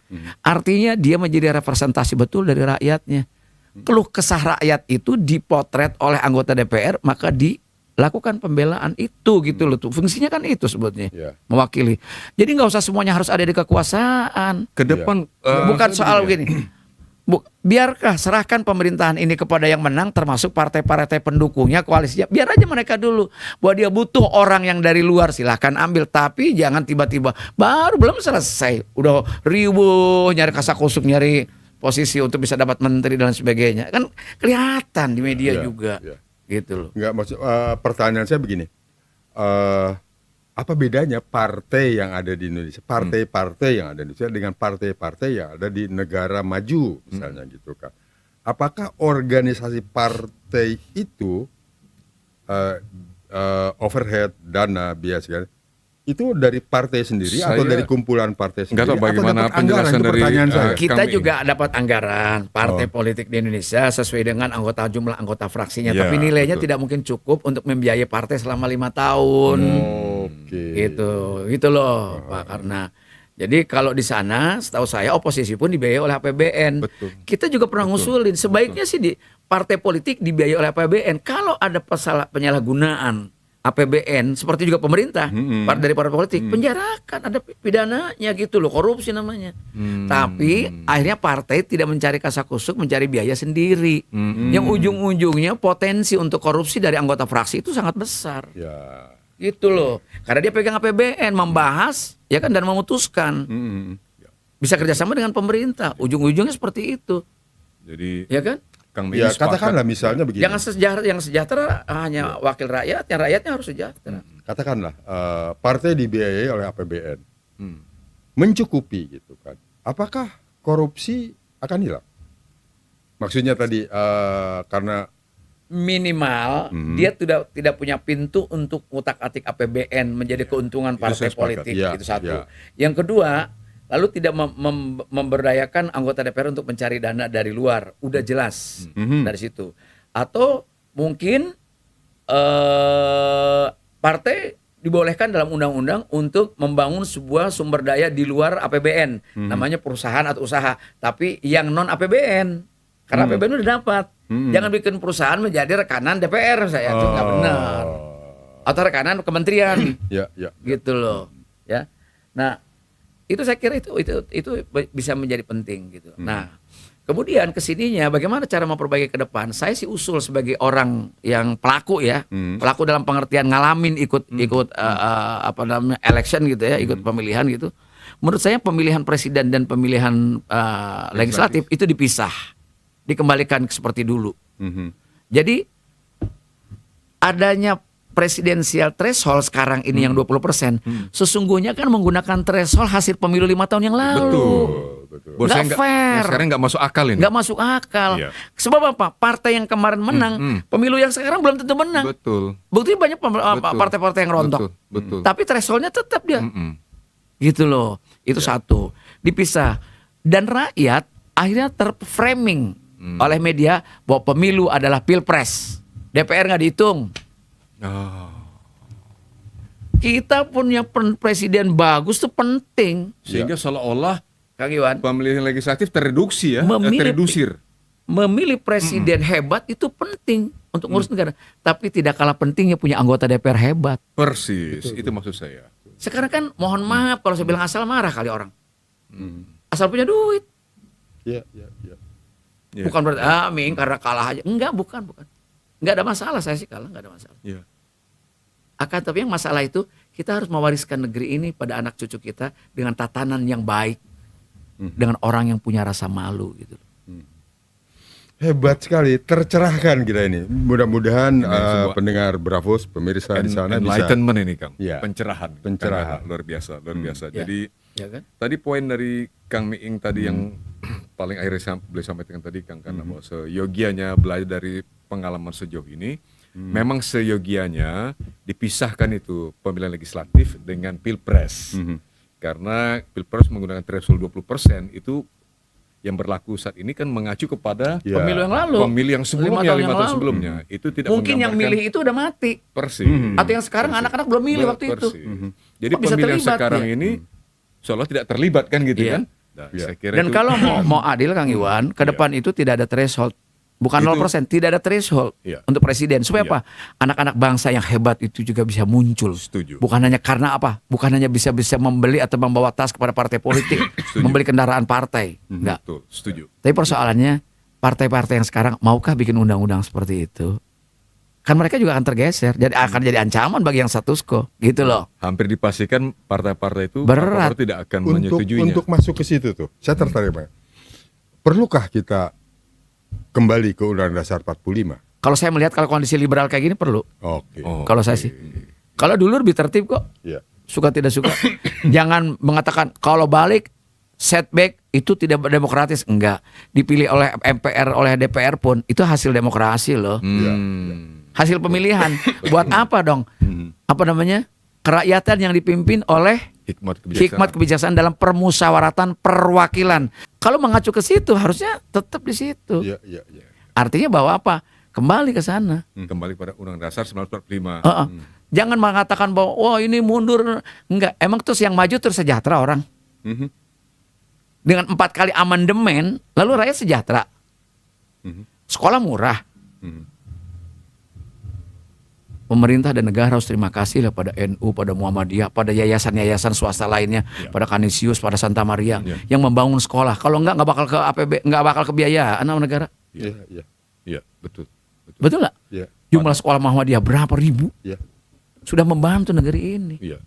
Artinya dia menjadi representasi betul dari rakyatnya. Keluh kesah rakyat itu dipotret oleh anggota DPR, maka dilakukan pembelaan itu gitu loh. Fungsinya kan itu sebetulnya,
Ya.
mewakili. Jadi nggak usah semuanya harus ada di kekuasaan.
Ke depan
Bukan
maksudnya
soal
begini ya.
begini. Biarkah serahkan pemerintahan ini kepada yang menang, termasuk partai-partai pendukungnya, koalisinya. Biar aja mereka dulu. Bahwa dia butuh orang yang dari luar, silahkan ambil. Tapi jangan tiba-tiba baru belum selesai udah riuh nyari kasakusuk, nyari posisi untuk bisa dapat menteri dan sebagainya. Kan kelihatan di media
Ya,
juga.
ya.
Gitu loh.
Enggak, maksud pertanyaan saya begini. Apa bedanya partai yang ada di Indonesia, partai-partai yang ada di Indonesia dengan partai-partai yang ada di negara maju, misalnya gitu kan? Apakah organisasi partai itu overhead, dana, biaya segala itu dari partai sendiri atau
Saya
dari kumpulan partai
nggak
sendiri?
tahu bagaimana
atau dapat anggaran?
penjelasan
Itu
dari,
pertanyaan saya.
Kita
kami.
juga dapat anggaran partai
Oh.
politik di Indonesia sesuai dengan jumlah anggota fraksinya.
Ya,
Tapi nilainya
betul.
tidak mungkin cukup untuk membiayai partai selama 5 tahun.
Oke.
Gitu loh Pak. Karena jadi kalau di sana setahu saya oposisi pun dibiayai oleh APBN.
Betul.
Kita juga pernah ngusulin sebaiknya sih di partai politik dibiayai oleh APBN. Kalau ada penyalahgunaan APBN seperti juga pemerintah dari partai politik, penjarakan, ada pidananya gitu loh, korupsi namanya. Tapi akhirnya partai tidak mencari kasakusuk, mencari biaya sendiri. Yang ujung-ujungnya potensi untuk korupsi dari anggota fraksi itu sangat besar.
Ya.
Gitu loh. Karena dia pegang APBN, membahas ya kan dan memutuskan. Bisa kerjasama dengan pemerintah. Ujung-ujungnya seperti itu.
Jadi
Ya kan?
Kang
Ya,
Mimi sepakat.
katakanlah misalnya begini.
Yang sejahtera hanya wakil rakyat, yang rakyatnya harus sejahtera.
Katakanlah partai dibiayai oleh APBN,
Hmm.
mencukupi gitu kan. Apakah korupsi akan hilang? Maksudnya tadi karena
Minimal dia tidak punya pintu untuk ngutak-atik APBN menjadi keuntungan
Itu
partai
saya sepakat.
politik.
Ya,
Itu satu.
ya.
Yang kedua, lalu tidak memberdayakan anggota DPR untuk mencari dana dari luar. Udah jelas dari situ. Atau mungkin partai dibolehkan dalam undang-undang untuk membangun sebuah sumber daya di luar APBN, namanya perusahaan atau usaha, tapi yang non APBN. Karena APBN udah dapat. Jangan bikin perusahaan menjadi rekanan DPR, saya itu nggak benar. Atau rekanan kementerian,
ya
gitu loh, ya. Nah, itu saya kira itu bisa menjadi penting gitu. Nah, kemudian kesininya bagaimana cara memperbaiki ke depan? Saya sih usul sebagai orang yang pelaku ya, pelaku dalam pengertian ngalamin ikut apa namanya election gitu ya, ikut pemilihan gitu. Menurut saya pemilihan presiden dan pemilihan legislatif itu dipisah, dikembalikan seperti dulu. Jadi adanya presidensial threshold sekarang ini yang 20%, sesungguhnya kan menggunakan threshold hasil pemilu 5 tahun yang lalu.
betul.
Buat saya
Nggak fair.
sekarang nggak masuk akal ini.
Nggak masuk akal.
Iya.
Sebab apa? Partai yang kemarin menang, pemilu yang sekarang belum tentu menang.
Betul.
Buktinya banyak
Betul.
partai-partai yang rontok.
Betul.
Tapi thresholdnya tetap dia.
Mm-mm.
Gitu loh. Itu satu. Dipisah. Dan rakyat akhirnya terframing oleh media bahwa pemilu adalah pilpres. DPR nggak dihitung.
Oh.
Kita punya presiden bagus tuh penting.
Sehingga seolah-olah
Kang Iwan.
pemilihan legislatif tereduksi ya,
Memilih-
teredusir.
memilih presiden hebat itu penting untuk ngurus negara, tapi tidak kalah pentingnya punya anggota DPR hebat.
Persis, itu maksud saya.
Sekarang kan mohon maaf kalau saya bilang asal marah kali orang. Asal punya duit.
Iya, iya, iya.
Iya.
Bukan berarti Ming karena kalah aja. Enggak, bukan. Enggak ada masalah saya sih kalah, enggak ada masalah.
Iya.
Akan tapi yang masalah itu kita harus mewariskan negeri ini pada anak cucu kita dengan tatanan yang baik, dengan orang yang punya rasa malu gitu.
Hebat sekali, tercerahkan kita ini. Mudah-mudahan
sebuah-
pendengar Bravos, pemirsa di sana bisa.
Enlightenment ini Kang,
Iya.
pencerahan.
Pencerahan.
Luar biasa, luar biasa.
Ya.
Jadi
Ya kan?
tadi poin dari Kang Miing tadi yang paling akhirnya beliau sampaikan tadi Kang, karena bahwa seyogianya belajar dari pengalaman sejauh ini, memang seyogianya dipisahkan itu pemilihan legislatif dengan pilpres. Karena pilpres menggunakan threshold 20% itu yang berlaku saat ini kan mengacu kepada
Ya.
Pemilu yang lalu.
pemilu yang sebelumnya, 5 tahun
lalu.
sebelumnya. Itu tidak
Mungkin yang
menggambarkan
milih itu udah mati.
persis.
Atau yang sekarang anak-anak belum milih waktu itu.
Persis. Jadi
Kok bisa
pemilihan
terlibat
sekarang
dia?
ini seolah tidak terlibat kan gitu
Iya.
kan? Nah,
Iya.
saya kira
Dan
itu-
kalau mau adil Kang Iwan, ke depan itu tidak ada threshold. Bukan
Itu-
0%, tidak ada threshold
Iya.
untuk presiden. Supaya
Iya.
apa? Anak-anak bangsa yang hebat itu juga bisa muncul.
Setuju.
Bukan hanya karena apa? Bukan hanya bisa membeli atau membawa tas kepada partai politik, membeli kendaraan partai. Enggak.
Betul, setuju.
Tapi persoalannya partai-partai yang sekarang maukah bikin undang-undang seperti itu? Kan mereka juga akan tergeser, jadi akan jadi ancaman bagi yang status quo, gitu loh.
Hampir dipastikan partai-partai itu
Berat.
apa-apa tidak akan
Untuk
menyetujuinya.
masuk ke situ tuh, saya tertarik Pak. Perlukah kita kembali ke Undang-Undang Dasar 45?
Kalau saya melihat kalau kondisi liberal kayak gini perlu.
Oke.
Oh,
Kalau saya sih. Kalau dulu lebih tertib kok.
Iya.
Suka tidak suka. Jangan mengatakan kalau balik setback itu tidak demokratis. Enggak. Dipilih oleh MPR, oleh DPR pun itu hasil demokrasi loh. Hasil pemilihan. Buat apa dong? Apa namanya? Kerakyatan yang dipimpin oleh hikmat kebijaksanaan dalam permusyawaratan perwakilan. Kalau mengacu ke situ harusnya tetap di situ.
Iya, iya, iya.
Artinya bahwa apa? Kembali ke sana.
Kembali pada Undang Dasar 1945.
Heeh. Jangan mengatakan bahwa wah ini mundur. Enggak. Emang terus yang maju terus sejahtera orang.
Mhm.
Dengan 4 kali amandemen, lalu rakyat sejahtera. Sekolah murah. Pemerintah dan negara harus terima kasih lah pada NU, pada Muhammadiyah, pada yayasan-yayasan swasta lainnya, pada Kanisius, pada Santa Maria yang membangun sekolah. Kalau enggak bakal ke APB, enggak bakal kebiayaan sama negara.
Iya, iya.
Iya, betul.
Betul nggak?
Iya.
Jumlah sekolah Muhammadiyah berapa ribu?
Iya.
Sudah membantu negeri ini.
Iya.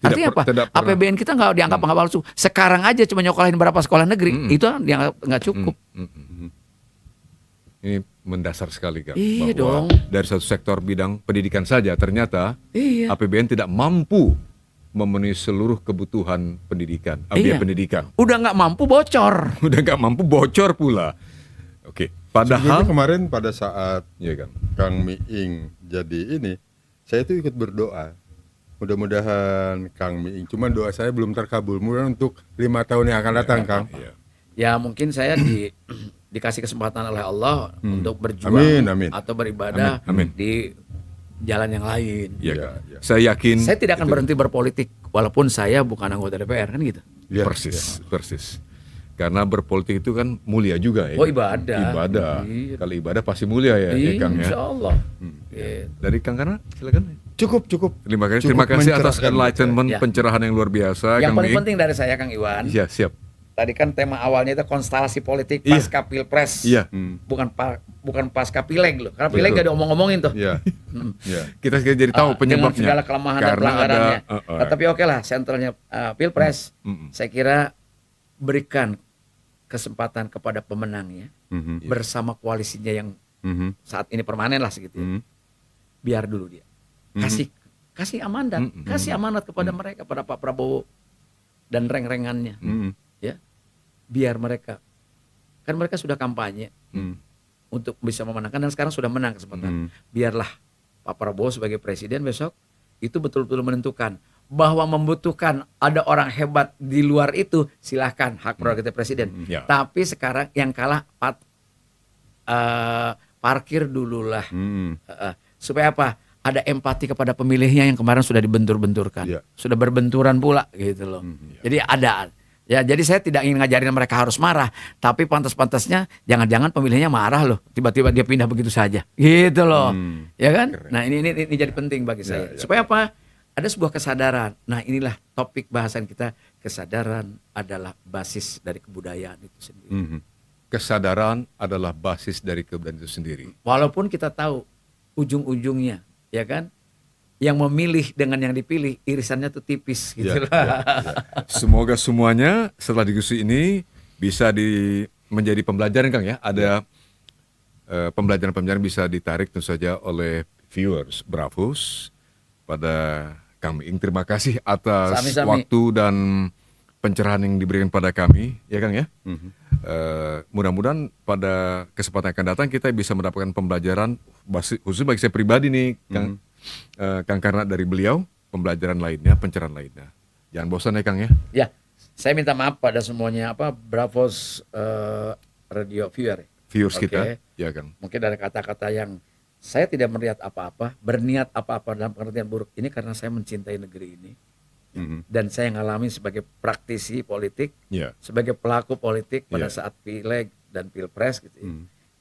Artinya apa?
Tidak pernah-
APBN kita nggak dianggap nggak palsu. Sekarang aja cuma nyokolain berapa sekolah negeri, itu dianggap nggak cukup.
Ini mendasar sekali kan.
Iya
bahwa
dong.
dari satu sektor bidang pendidikan saja ternyata
Iya.
APBN tidak mampu memenuhi seluruh kebutuhan pendidikan, biaya
Iya.
pendidikan.
Udah nggak mampu bocor.
Udah nggak mampu bocor pula. Oke,
Sebetulnya
padahal
kemarin pada saat
ya kan.
Kang Miing jadi ini, saya itu ikut berdoa. Mudah-mudahan Kang Miing, cuman doa saya belum terkabul. Mudah untuk 5 tahun yang akan datang, Kang.
Iya.
Ya mungkin saya dikasih kesempatan oleh Allah untuk berjuang
Amin, amin.
atau beribadah
Amin, amin.
di jalan yang lain.
Iya
Iya,
kan.
iya.
Saya yakin
Saya tidak akan
itu
berhenti berpolitik walaupun saya bukan anggota DPR kan gitu.
Iya,
persis, persis. Karena berpolitik itu kan mulia juga ya.
Oh, ibadah.
Ibadah.
Iya.
Kalau ibadah pasti mulia ya, ya Kang ya.
Insya Allah. Gitu.
Dari Kang Kana, silakan.
Cukup.
Terima kasih,
Cukup
terima kasih atas
mencerahkan.
enlightenment,
Ya.
pencerahan yang luar biasa,
Yang
Kang
paling
Miing.
penting dari saya Kang Iwan,
Iya, siap.
tadi kan tema awalnya itu konstelasi politik
Iya.
pasca pilpres.
Iya.
Bukan pasca pileg loh. Karena pileg
Betul.
gak diomong-omongin tuh.
Iya. Iya.
Kita jadi tahu
Dengan
penyebabnya.
segala kelemahan dan
Karena
pelanggarannya.
ada,
Tapi oke lah, sentralnya pilpres. Saya kira berikan kesempatan kepada pemenangnya
Mhm.
bersama koalisinya yang
Mhm.
saat ini permanen lah segitu. Ya.
Mhm.
Biar dulu dia. Kasih amanat, kasih amanat kepada mereka, pada Pak Prabowo dan reng-rengannya.
Mhm.
Ya. Biar mereka, kan mereka sudah kampanye
Mhm.
untuk bisa memenangkan dan sekarang sudah menang kesempatan. Biarlah Pak Prabowo sebagai presiden besok itu betul-betul menentukan bahwa membutuhkan ada orang hebat di luar itu, silahkan hak prerogatif presiden.
Ya.
Tapi sekarang yang kalah parkir dululah.
Mhm.
Supaya apa? Ada empati kepada pemilihnya yang kemarin sudah dibentur-benturkan,
Iya.
sudah berbenturan pula gitu loh. Jadi ada Ya, jadi saya tidak ingin ngajarin mereka harus marah, tapi pantas-pantasnya jangan-jangan pemilihnya marah loh, tiba-tiba dia pindah begitu saja, gitu loh, ya kan?
Keren.
Nah ini jadi penting bagi saya,
Ya.
supaya apa? Ada sebuah kesadaran. Nah inilah topik bahasan kita, kesadaran adalah basis dari kebudayaan itu sendiri.
Kesadaran adalah basis dari kebudayaan itu sendiri.
Walaupun kita tahu ujung-ujungnya, ya kan? Yang memilih dengan yang dipilih irisannya tuh tipis gitu
Ya,
lah.
Semoga semuanya setelah diskusi ini bisa menjadi pembelajaran Kang ya. Ada pembelajaran-pembelajaran bisa ditarik tentu saja oleh viewers Bravos pada kami. Terima kasih atas
Sami-sami.
waktu dan pencerahan yang diberikan pada kami, ya Kang ya. Mudah-mudahan pada kesempatan yang akan datang kita bisa mendapatkan pembelajaran khusus bagi saya pribadi nih, Kang Karna dari beliau, pembelajaran lainnya, pencerahan lainnya. Jangan bosan ya Kang ya.
Ya, saya minta maaf pada semuanya Bravos radio viewer.
Viewers
Oke.
kita, ya Kang.
Mungkin ada kata-kata yang saya tidak melihat apa-apa, berniat apa-apa dalam pengertian buruk ini karena saya mencintai negeri ini. Dan saya ngalami sebagai praktisi politik,
Ya.
sebagai pelaku politik pada
Ya.
saat pileg dan pilpres gitu ya.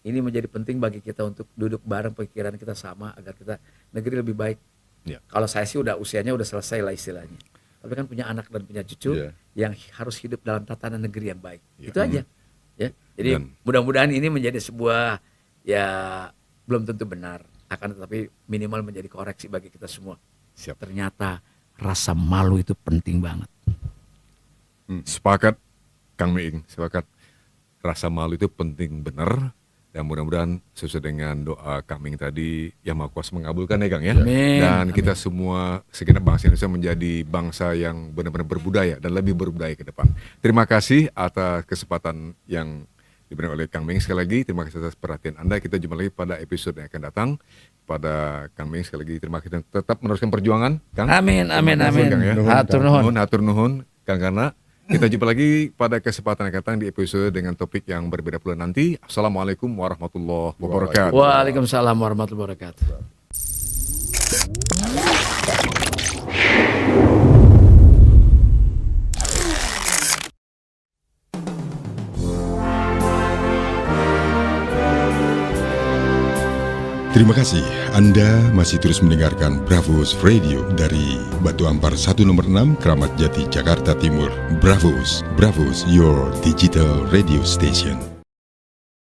Ini menjadi penting bagi kita untuk duduk bareng, pikiran kita sama agar kita negeri lebih baik.
Ya.
Kalau saya sih usianya udah selesai lah istilahnya. Tapi kan punya anak dan punya cucu
Ya.
yang harus hidup dalam tatanan negeri yang baik.
Ya.
Itu aja. Ya. Jadi
Dan-
mudah-mudahan ini menjadi sebuah ya belum tentu benar, akan tetapi minimal menjadi koreksi bagi kita semua.
Siap.
Ternyata rasa malu itu penting banget.
Sepakat Kang Miing, sepakat. Rasa malu itu penting benar. Dan mudah-mudahan sesuai dengan doa Kang Miing tadi, Yang Maha Kuasa mengabulkan ya Kang ya.
Amin.
Dan kita semua segenap bangsa Indonesia menjadi bangsa yang benar-benar berbudaya dan lebih berbudaya ke depan. Terima kasih atas kesempatan yang diberikan oleh Kang Miing. Sekali lagi terima kasih atas perhatian Anda. Kita jumpa lagi pada episode yang akan datang. Pada Kang Miing sekali lagi terima kasih dan tetap meneruskan perjuangan Kang.
Amin, amin,
Terima kasih,
amin.
Kang, ya.
Hatur nuhun.
Hatur nuhun Kang Karna. Kita jumpa lagi pada kesempatan yang akan datang di episode dengan topik yang berbeda pula nanti. Assalamualaikum warahmatullahi wabarakatuh.
Waalaikumsalam warahmatullahi wabarakatuh.
Terima kasih Anda masih terus mendengarkan Bravos Radio dari Batu Ampar 1 nomor 6 Kramat Jati Jakarta Timur. Bravos, Bravos, your digital radio station.